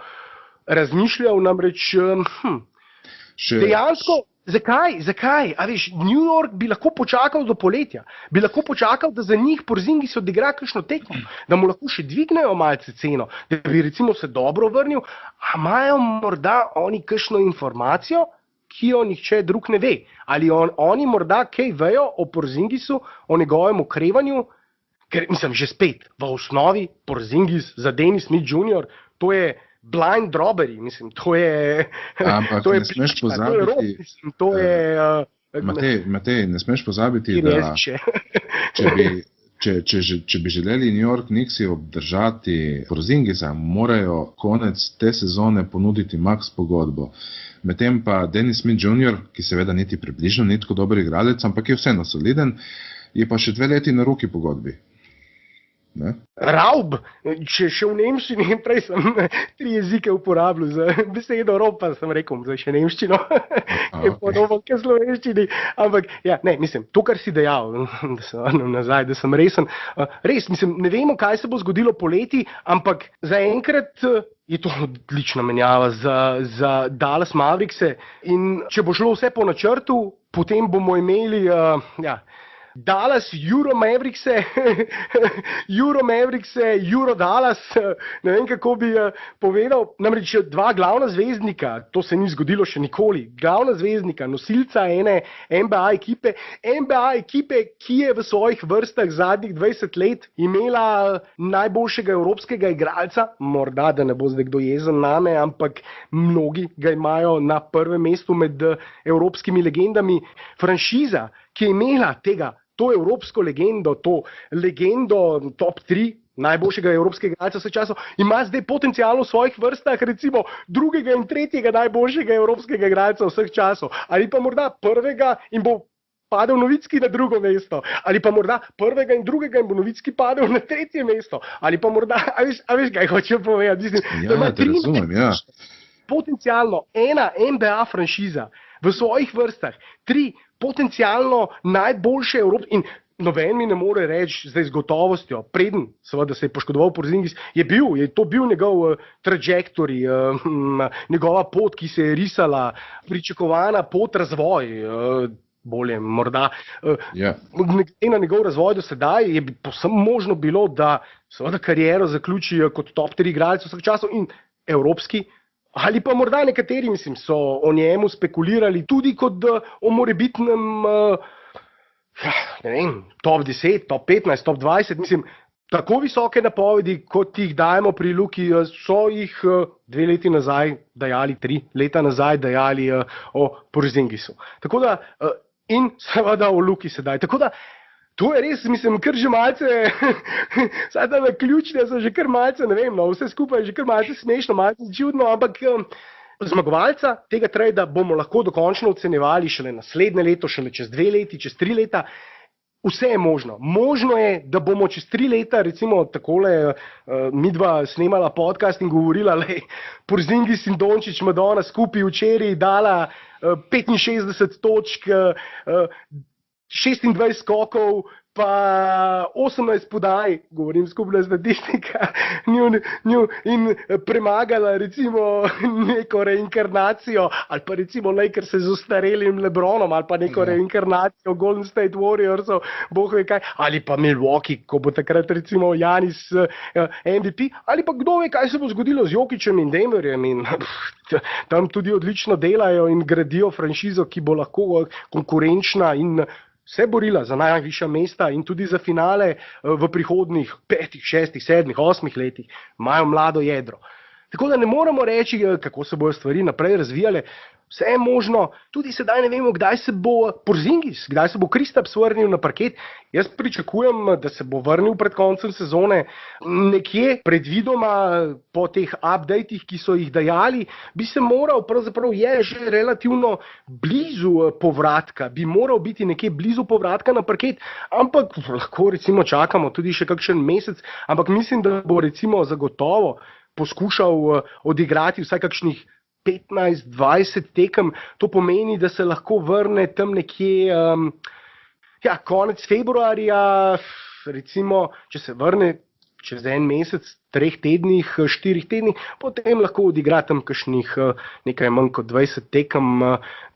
Speaker 2: namreč dejansko, zakaj? A veš, New York bi lahko počakal do poletja, bi lahko počakal, da za njih Porzingis odigra kakšno tekmo, da mu lahko še dvignejo malce ceno, da bi recimo se dobro vrnil, a imajo morda oni kakšno informacijo, ki jo nihče drug ne ve. Ali oni morda kaj vejo o Porzingisu, o njegovem okrevanju, ker mislim že spet, v osnovi Porzingis za Dennis Smith Jr., to je blind robbery, mislim, to je...
Speaker 3: Ampak
Speaker 2: to je
Speaker 3: ne smeš
Speaker 2: plička, to je rop,
Speaker 3: pozabiti,
Speaker 2: mislim, to je...
Speaker 3: Matej, ne smeš pozabiti, da če bi želeli New York Knicksi obdržati Porzingisa, morajo konec te sezone ponuditi max pogodbo. Medtem pa Dennis Smith Jr., ki seveda niti približno ni tako dober igralec, ampak je vseeno soliden, je pa še 2 leti na ruki pogodbi. Ne?
Speaker 2: Raub, če še v nemščini, prej sem 3 jezike uporabljal, za besedo rob pa sem rekel, zdaj še nemščino, je podobno kot slovenščini, ampak ja, ne, mislim, to, kar si dejal, da se vrnem nazaj, da sem resen, res, mislim, ne vemo, kaj se bo zgodilo poleti, ampak zaenkrat je to odlična menjava za Dallas Maverickse in če bo šlo vse po načrtu, potem bomo imeli, Dallas, Euro Maverickse, Euro Dallas, ne vem kako bi povedal, namreč 2 glavna zvezdnika, to se ni zgodilo še nikoli, glavna zvezdnika, nosilca ene NBA ekipe, ki je v svojih vrstah zadnjih 20 let imela najboljšega evropskega igralca, morda, da ne bo zdaj kdo jezen name, ampak mnogi ga imajo na prvem mestu med evropskimi legendami, franšiza, ki je imela to evropsko legendo, to legendo top 3 najboljšega evropskega igralca vseh časov, ima zdaj potencialno v svojih vrstah recimo 2. in 3. najboljšega evropskega igralca vseh časov, ali pa morda 1. in bo padel Novicki na 2. mesto, ali pa morda 1. in 2. in bo Novicki padel na 3. mesto, ali pa morda, a veš kaj hočem povedati, mislim, da ima 3 potencialno ena NBA franšiza v svojih vrstah, 3 potencialno najboljše Evrope in noben mi ne more reči zdaj z gotovostjo, preden seveda se je poškodoval Porzingis, je to bil njegov trajektorij, njegova pot, ki se je risala, pričakovana pot razvoj, bolje morda. Na njegov razvoj do sedaj je povsem možno bilo, da seveda kariero zaključi kot top 3 igralec vseh časov in evropski, ali pa morda nekateri, mislim, so o njemu spekulirali tudi kot o morebitnem, ne vem, top 10, top 15, top 20, mislim, tako visoke napovedi, kot jih dajemo pri Luki, so jih 2 leti nazaj dajali, 3 leta nazaj dajali o Porzingisu. Tako da, in seveda o Luki sedaj. Tako da, to je res, mislim, kar že malce, vsaj ta naključne so že kar malce, ne vem, no, vse skupaj je že kar malce smešno, malce čudno, ampak zmagovalca tega trejda bomo lahko dokončno ocenjevali šele naslednje leto, šele čez 2 leti, čez 3 leta. Vse je možno. Možno je, da bomo čez 3 leta, recimo takole, midva snemala podcast in govorila, Porzingis in Dončić Madonna skupaj včeraj dala 65 točk, 26 skokov, pa 18 podaj, govorim skupna statistika, in premagala recimo neko reinkarnacijo, ali pa recimo Lakers z ostarelim LeBronom, ali pa neko reinkarnacijo Golden State Warriorsov, boh ve kaj, ali pa Milwaukee, ko bo takrat recimo Giannis MVP, ali pa kdo ve, kaj se bo zgodilo z Jokićem in Denverjem in tam tudi odlično delajo in gradijo franšizo, ki bo lahko konkurenčna in se borila za najvišja mesta in tudi za finale v prihodnjih 5, 6, 7, 8 letih. Imajo mlado jedro. Tako da ne moremo reči, kako se bodo stvari naprej razvijale. Vse je možno, tudi sedaj ne vemo, kdaj se bo Porzingis, kdaj se bo Kristaps vrnil na parket. Jaz pričakujem, da se bo vrnil pred koncem sezone. Nekje predvidoma po teh updatih, ki so jih dajali, bi se moral, pravzaprav je že relativno blizu povratka, bi moral biti nekje blizu povratka na parket, ampak lahko recimo čakamo tudi še kakšen mesec, ampak mislim, da bo recimo zagotovo poskušal odigrati vsaj kakšnih 15-20 tekem, to pomeni, da se lahko vrne tam nekje konec februarja, recimo, če se vrne čez 1 mesec, 3 tednih, 4 tednih, potem lahko odigra tam kakšnih nekaj manj kot 20 tekem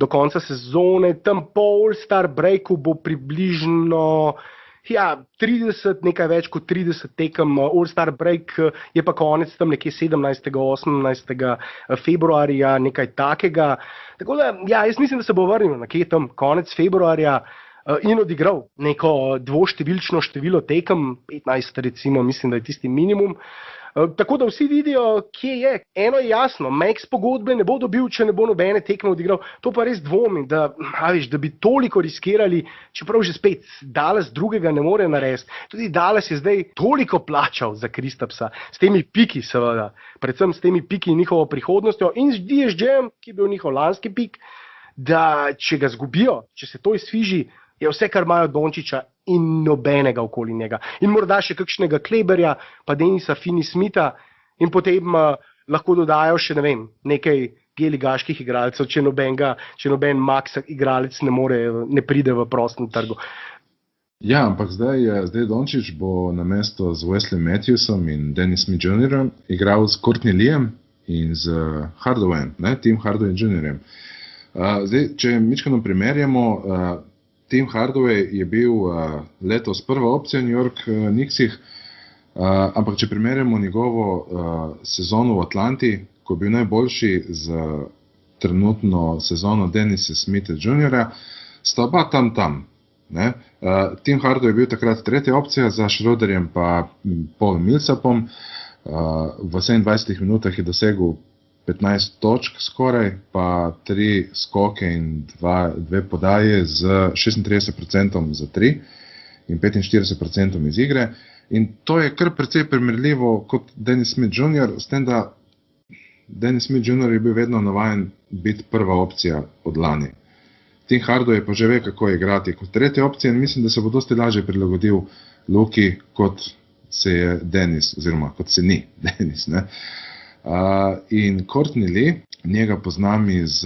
Speaker 2: do konca sezone, tam po All-Star breaku bo približno 30, nekaj več kot 30 tekem, All-Star break je pa konec tam nekje 17. 18. februarja, nekaj takega. Tako da, jaz mislim, da se bo vrnil nekje tam konec februarja. in odigral neko dvoštevilčno število tekem, 15 recimo, mislim, da je tisti minimum. Tako da vsi vidijo, kje je. Eno je jasno, Max pogodbe ne bo dobil, če ne bo nobene tekme odigral. To pa res dvomim, da bi toliko riskirali, čeprav že spet Dallas drugega ne more narediti. Tudi Dallas je zdaj toliko plačal za Kristapsa, s temi piki seveda, predvsem s temi piki in njihovo prihodnostjo in z DSG-jem, ki je bil njihov lanski pik, da če ga zgubijo, če se to izfiži, je vse, kar imajo Dončića in nobenega okoli njega. In morda še kakšnega Kleberja, pa Denisa Finney-Smitha in potem lahko dodajo še, nekaj G-ligaških igralcev, če noben Max igralec ne pride v prostem trgu.
Speaker 3: Ja, ampak zdaj Dončić bo namesto z Wesley Matthewsom in Dennis Smith Jr. igral z Courtney Leeom in z Hardawayem, Tim Hardaway Jr. Zdaj, če mičkano primerjamo, Tim Hardaway je bil letos prva opcija New York Knicksih, ampak če primerjamo njegovo sezono v Atlanti, ko je bil najboljši z trenutno sezono Denisa Smitha Jr., sta oba tam. Tim Hardaway je bil takrat tretja opcija za Schroederjem pa Paulom Millsapom. V 27 minutah je dosegel 15 točk skoraj, pa 3 skoke in 2 podaje z 36% za 3 in 45% iz igre. In to je kar precej primerljivo kot Dennis Smith Jr., s tem, da Dennis Smith Jr. je bil vedno navajen biti prva opcija od lani. Tim Hardaway pa že ve, kako igrati kot tretja opcija in mislim, da se bo dosti lažje prilagodil Luki, kot se je Dennis, oziroma kot se ni Dennis. In Courtney Lee, njega poznam iz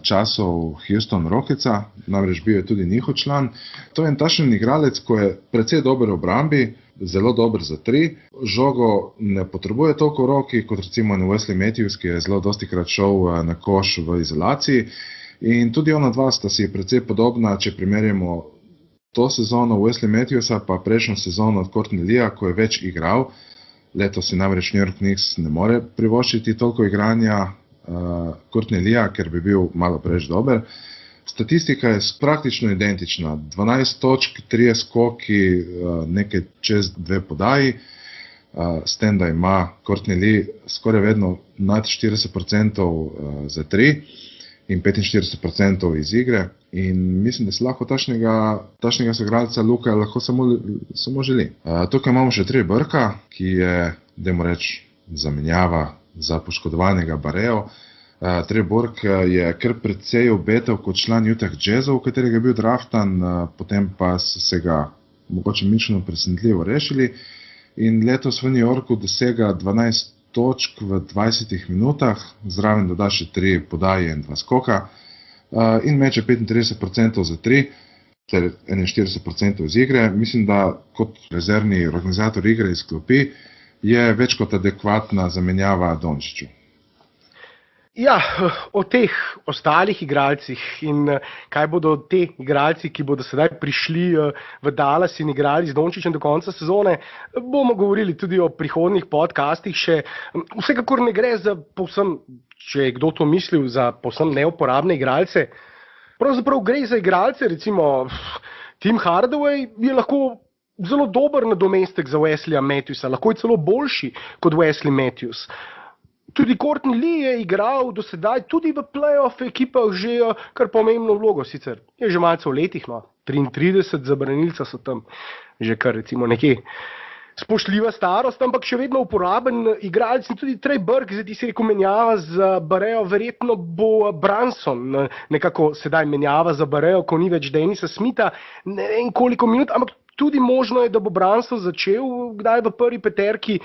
Speaker 3: časov Houston Rocketsa, namreč bil je tudi njihov član. To je en takšen igralec, ko je precej dober v obrambi, zelo dober za 3, žogo ne potrebuje toliko v roki, kot recimo Wesley Matthews, ki je zelo dostikrat šel na koš v izolaciji. In tudi ona dva sta si precej podobna, če primerjamo to sezono Wesley Matthewsa pa prejšnjo sezono od Courtney Leea, ko je več igral. Letos si namreč New York Knicks ne more privoščiti toliko igranja Courtney Leea, ker bi bil malo preveč dober. Statistika je praktično identična. 12 točk, 3 skoki, nekaj čez 2 podaji. S tem, da ima Courtney Lee skoraj vedno nad 40% za 3 in 45% iz igre. In mislim, da se lahko takšnega soigralca Luka lahko samo želi. Tukaj imamo še Trey Burka, ki je, dajmo reči, zamenjava za poškodovanega Bareo. Trey Burke je kar precej obetal kot član Utah Jazzov, v katerega je bil draftan, potem pa so se ga mogoče mično presenetljivo rešili. In letos v New Yorku dosega 12 točk v 20 minutah, zraven doda še 3 podaje in 2 skoka. In meče 35% za 3, ter 41% iz igre. Mislim, da kot rezervni organizator igre iz klopi je več kot adekvatna zamenjava Dončiću.
Speaker 2: Ja, o teh ostalih igralcih in kaj bodo te igralci, ki bodo sedaj prišli v Dallas in igrali z Dončićem do konca sezone, bomo govorili tudi o prihodnjih podcastih še. Vsekakor ne gre za povsem, če je kdo to mislil, za povsem neuporabne igralce. Pravzaprav gre za igralce, recimo Tim Hardaway je lahko zelo dober nadomestek za Wesleya Matthewsa, lahko je celo boljši kot Wesley Matthews. Tudi Courtney Lee je igral do sedaj tudi v playoff ekipah že kar pomembno vlogo, sicer je že malce v letih, 33 za branilca so tam, že kar recimo nekje spoštljiva starost, ampak še vedno uporaben igralec. In tudi Trey Burke, zdaj ti si rekel menjava z Bareo, verjetno bo Brunson nekako sedaj menjava za Bareo, ko ni več Denisa Smitha, ne vem koliko minut, ampak tudi možno je, da bo Brunson začel kdaj v prvi peterki,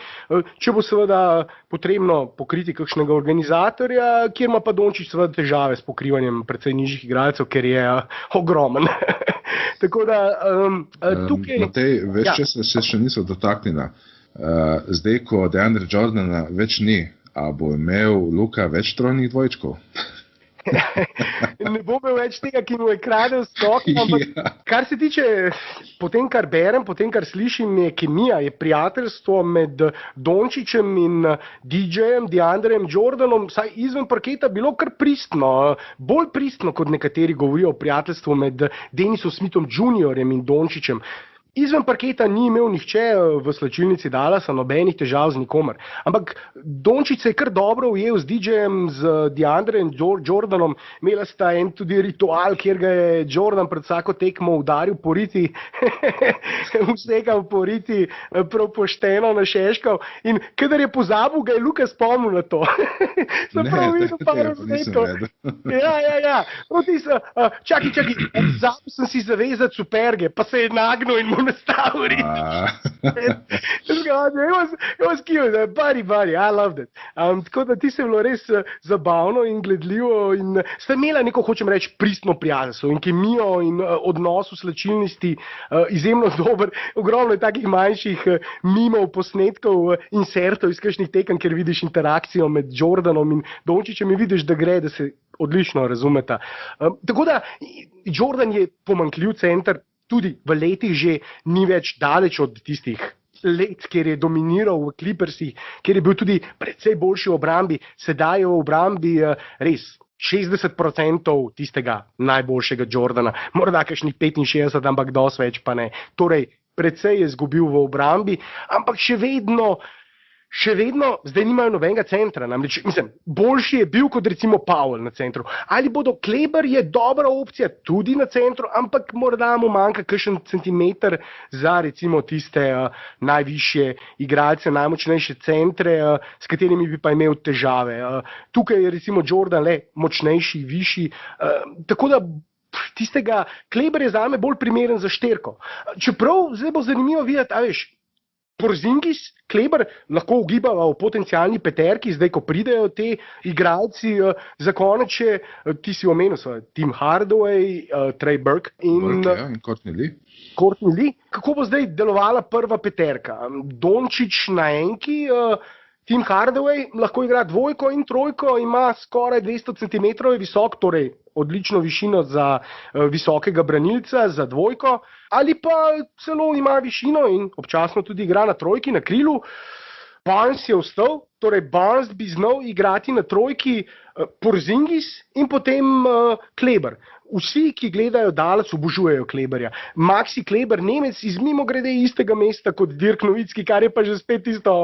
Speaker 2: če bo seveda potrebno pokriti kakšnega organizatorja, kjer ima pa Dončić seveda težave s pokrivanjem precej nižjih igralcev, ker je ogromen. Tako da tukaj...
Speaker 3: Matej, veš, če se še niso dotaknila. Zdaj, ko DeAndre Jordana več ni, a bo imel Luka več trojnih dvojčkov?
Speaker 2: Ne bo imel več tega, ki mu je kradel skok, ampak kar se tiče, potem kar berem, potem kar slišim, je kemija, je prijateljstvo med Dončićem in DJ-jem, DeAndrejem Jordanom, saj izven parketa bilo kar pristno, bolj pristno, kot nekateri govorijo o prijateljstvu med Dennisom Smithom Jr. in Dončićem. Izven parketa ni imel nihče v slačilnici Dallasa nobenih težav z nikomer. Ampak Dončić se je kar dobro ujel z DJ-jem, z DeAndrejem Jordanom. Imela sta en tudi ritual, kjer ga je Jordan pred vsako tekmo udaril po riti, vsekal po riti, prav pošteno našeškal. In kadar je pozabil, ga je Luka spomnil na to. Ja. Čakaj, pozabil sem si zavezati superge, pa se je nagnil in mu nastavil rit. It was cute, buddy, I loved it. Tako da ti se je bilo res zabavno in gledljivo in sta imela neko, hočem reči, pristno prijateljstvo in kemijo in odnos v slačilnosti izjemno dober. Ogromno je takih manjših mimov, posnetkov, insertov iz kakšnih tekem, kjer vidiš interakcijo med Jordanom in Dončićem in vidiš, da gre, da se odlično razumeta. Tako da Jordan je pomanjkljiv center, tudi v letih že ni več daleč od tistih let, kjer je dominiral v Clippersih, kjer je bil tudi precej boljši v obrambi, sedaj je v obrambi res 60% tistega najboljšega Jordana, morda kakšnih 65, ampak dosti več pa ne. Torej, precej je izgubil v obrambi, ampak še vedno, zdaj nimajo nobenega centra, namreč, boljši je bil kot recimo Powell na centru. Ali bodo, Kleber je dobra opcija tudi na centru, ampak morda mu manjka kakšen centimeter za recimo tiste najvišje igralce, najmočnejše centre, s katerimi bi pa imel težave. Tukaj je recimo Jordan le močnejši, višji, tako da tistega Kleber je zame bolj primeren za šterko. Čeprav zdaj bo zanimivo videti, a veš, Porzingis, Kleber lahko ugibava v potencialni peterki, zdaj ko pridejo te igralci za konec, ti si omenil, Tim Hardaway, Trey Burke in
Speaker 3: Courtney Lee.
Speaker 2: Courtney Lee. Kako bo zdaj delovala prva peterka? Dončić na enki, Tim Hardaway lahko igra dvojko in trojko, ima skoraj 200 cm visok, torej odlično višino za visokega branilca, za dvojko, ali pa celo ima višino in občasno tudi igra na trojki, na krilu. Barnes je vstal, torej Barnes bi znal igrati na trojki, Porzingis in potem Kleber. Vsi, ki gledajo Dallas, obožujejo Kleberja. Maxi Kleber, Nemec iz mimogrede istega mesta kot Dirk Nowitzki, kar je pa že spet isto.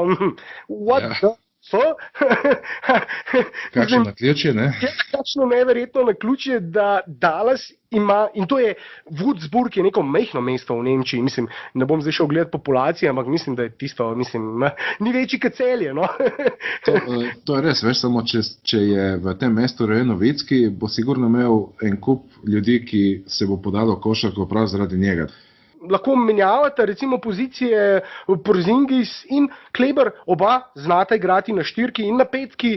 Speaker 3: Kakšno naključje, ne?
Speaker 2: Kakšno neverjetno naključje, da Dallas ima, in to je Würzburg, je neko majhno mesto v Nemčiji, ne bom zdaj šel gledati populacije, ampak mislim, da je tisto, ni večji kot Celje, no.
Speaker 3: To je res, veš, samo če je v tem mestu rojen Nowitzki, bo sigurno imel en kup ljudi, ki se bo podalo košarko prav zaradi njega.
Speaker 2: Lahko menjavata recimo pozicije Porzingis in Kleber, oba znata igrati na štirki in na petki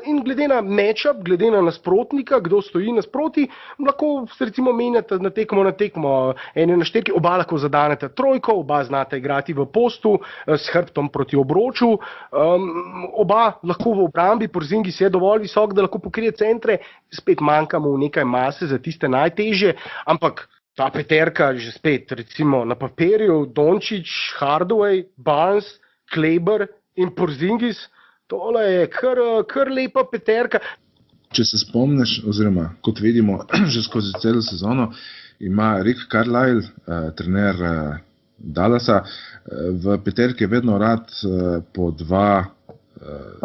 Speaker 2: in glede na matchup, glede na nasprotnika, kdo stoji nasproti, lahko se recimo menjata na tekmo, ene na štirki, oba lahko zadaneta trojko, oba znata igrati v postu s hrbtom proti obroču, oba lahko v obrambi, Porzingis je dovolj visok, da lahko pokrije centre, spet manjka mu nekaj mase za tiste najtežje, ampak ta peterka že spet, recimo na papirju, Dončić, Hardaway, Barnes, Kleber in Porzingis, tole je kar lepa peterka.
Speaker 3: Če se spomniš, oziroma kot vidimo že skozi celo sezono, ima Rick Carlisle, trener Dallasa, v peterki vedno rad po dva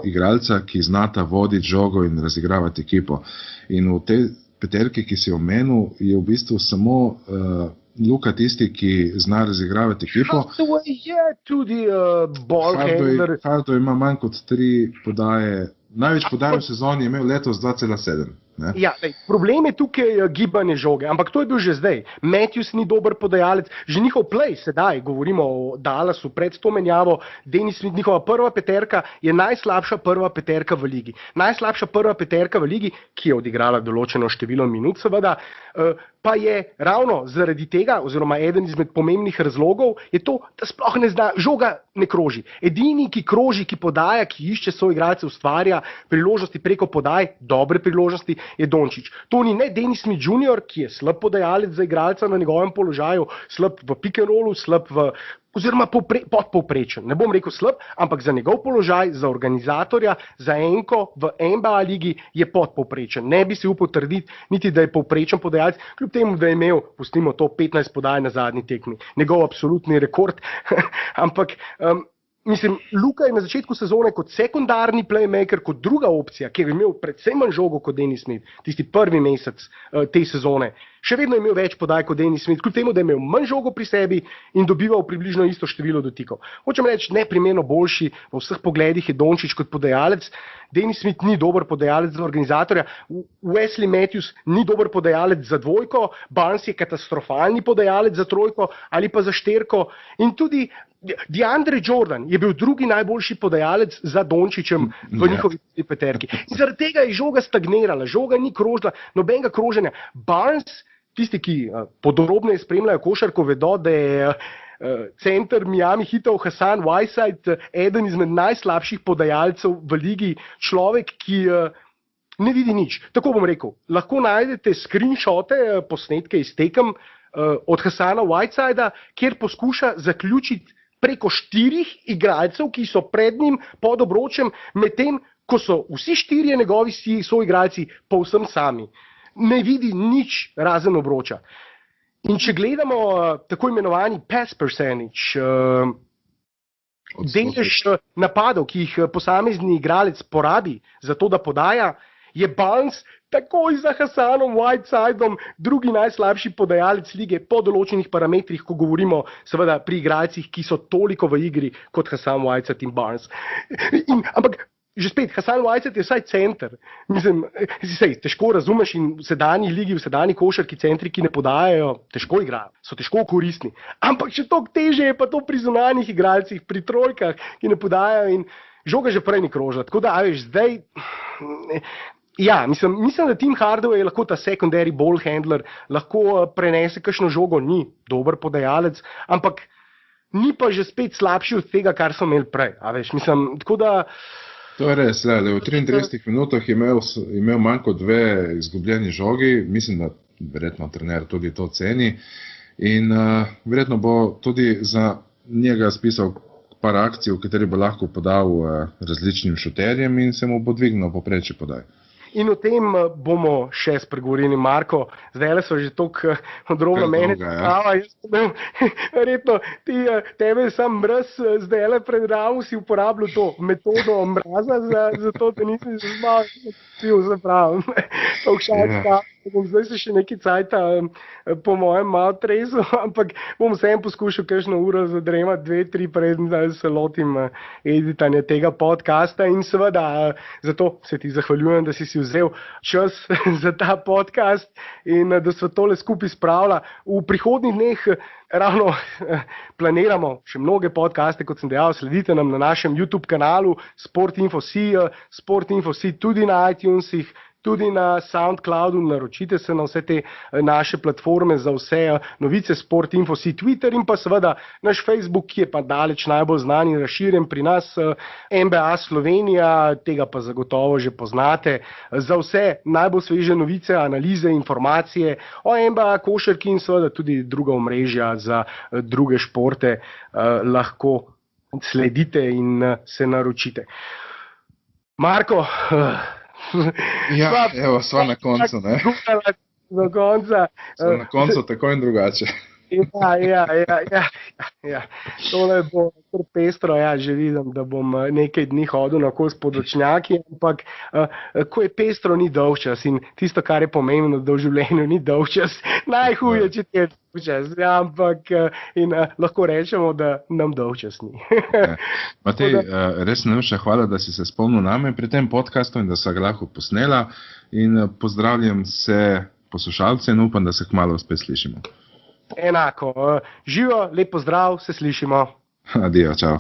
Speaker 3: igralca, ki znata voditi žogo in razigravati ekipo. In v tej peterki, ki si omenil, je v bistvu samo Luka tisti, ki zna razigravati ekipo.
Speaker 2: Hardaway je tudi ballhandler.
Speaker 3: Hardaway ima manj kot 3 podaje. Največ podaj v sezoni je imel letos 2,7.
Speaker 2: Ja, problem je tukaj gibanje žoge, ampak to je bil že zdaj. Matthews ni dober podajalec, že njihov play sedaj, govorimo o Dallasu pred to menjavo, Dennis Smith, njihova prva peterka je najslabša prva peterka v ligi. Najslabša prva peterka v ligi, ki je odigrala določeno število minut seveda, pa je ravno zaradi tega, oziroma eden izmed pomembnih razlogov, je to, da sploh ne zna, žoga ne kroži. Edini, ki kroži, ki podaja, ki išče svoje igralce, ustvarja priložnosti preko podaj, dobre priložnosti, je Dončić. To ni ne Dennis Smith Jr., ki je slab podajalec za igralca na njegovem položaju, slab v pick and rollu, slab oziroma podpovprečen. Ne bom rekel slab, ampak za njegov položaj, za organizatorja, za enko v NBA ligi je podpovprečen. Ne bi si upal trditi, niti da je povprečen podajalec, kljub temu, da je imel, pustimo to, 15 podaj na zadnji tekmi. Njegov absolutni rekord. Ampak mislim, Luka je na začetku sezone kot sekundarni playmaker, kot druga opcija, kjer je imel predvsem manj žogo kot Dennis Smith, tisti prvi mesec te sezone. Še vedno je imel več podaj kot Dennis Smith, kljub temu, da je imel manj žogo pri sebi in dobival približno isto število dotikov. Hočem reči, neprimerno boljši v vseh pogledih je Dončić kot podajalec. Dennis Smith ni dober podajalec za organizatorja, Wesley Matthews ni dober podajalec za dvojko, Barnes je katastrofalni podajalec za trojko ali pa za šterko in tudi DeAndre Jordan je bil drugi najboljši podajalec za Dončićem v njihovi peterki. In zaradi tega je žoga stagnirala, žoga ni krožila, nobenega kroženja. Barnes, tisti, ki podrobneje spremljajo košarko, vedo, da je center Miami Heatov Hassan Whiteside eden izmed najslabših podajalcev v ligi, človek, ki ne vidi nič. Tako bom rekel, lahko najdete screenshote, posnetke iz tekem od Hassana Whitesida, kjer poskuša zaključiti preko 4 igralcev, ki so pred njim pod obročem, medtem ko so vsi 4 njegovi soigralci povsem sami. Ne vidi nič razen obroča. In če gledamo tako imenovani pass percentage, delež napadov, ki jih posamezni igralec porabi za to, da podaja, je Barnes takoj za Hassanom Whitesideom drugi najslabši podajalec lige po določenih parametrih, ko govorimo seveda pri igralcih, ki so toliko v igri kot Hassan Whiteside in Barnes. Ampak že spet, Hassan Whiteside je vsaj center. Mislim, težko razumeš in v sedanji ligi, v sedanji košarki centri, ki ne podajajo, težko igrajo, so težko koristni. Ampak še toliko teže je pa to pri zunanjih igralcih, pri trojkah, ki ne podajajo in žoga že prej ni krožila. Tako da, veš, zdaj... Ja, mislim, da Tim Hardaway je lahko ta secondary ball handler, lahko prenese kakšno žogo, ni dober podajalec, ampak ni pa že spet slabši od tega, kar so imeli prej. A veš, mislim, tako da...
Speaker 3: To je res, da v 33 minutah je imel manj kot 2 izgubljeni žogi, mislim, da verjetno trener tudi to ceni in verjetno bo tudi za njega spisal par akcij, v kateri bo lahko podal različnim šuterjem in se mu bo dvignil povprečje podaj.
Speaker 2: In o tem bomo še spregovorili, Marko. Zdaj so že toliko odrovno mene. Jaz sem verjetno tebe sam mraz, zdaj pred ramo si uporabljal to metodo mraza, zato da nisem zazmal, se pravim. Bom zdaj se še nekaj cajta po mojem malo tresu, ampak bom vsem poskušal kakšno uro zadremati, 2-3 preden se lotim editanja tega podcasta in seveda zato se ti zahvaljujem, da si vzel čas za ta podcast in da sva tole skupaj spravila. V prihodnjih dneh ravno planiramo še mnoge podcaste, kot sem dejal, sledite nam na našem YouTube kanalu Sport.info.si, tudi na iTunesih, tudi na SoundCloudu, naročite se na vse te naše platforme za vse novice Sport.info.si, Twitter in pa seveda naš Facebook, ki je pa daleč najbolj znan in razširjen pri nas, NBA Slovenija, tega pa zagotovo že poznate. Za vse najbolj sveže novice, analize, informacije o NBA košarki in seveda tudi druga omrežja za druge športe lahko sledite in se naročite. Marko,
Speaker 3: ja, evo, sva na koncu, ne?
Speaker 2: Do konca.
Speaker 3: Sva na koncu tako in drugače.
Speaker 2: Ja. Tole bo kar pestro, ja, že vidim, da bom nekaj dni hodil na kos podočnjaki, ampak ko je pestro, ni dolgčas in tisto, kar je pomembno, da v življenju ni dolgčas, najhuje, če ti je dolgčas, ja, ampak in lahko rečemo, da nam dolgčas ni.
Speaker 3: Matej, res najlepša hvala, da si se spomnil name pri tem podcastu in da sva ga lahko posnela in pozdravljam vse poslušalce in upam, da se kmalu spet slišimo.
Speaker 2: Enako. Živo, lep pozdrav, se slišimo.
Speaker 3: Adijo, čau.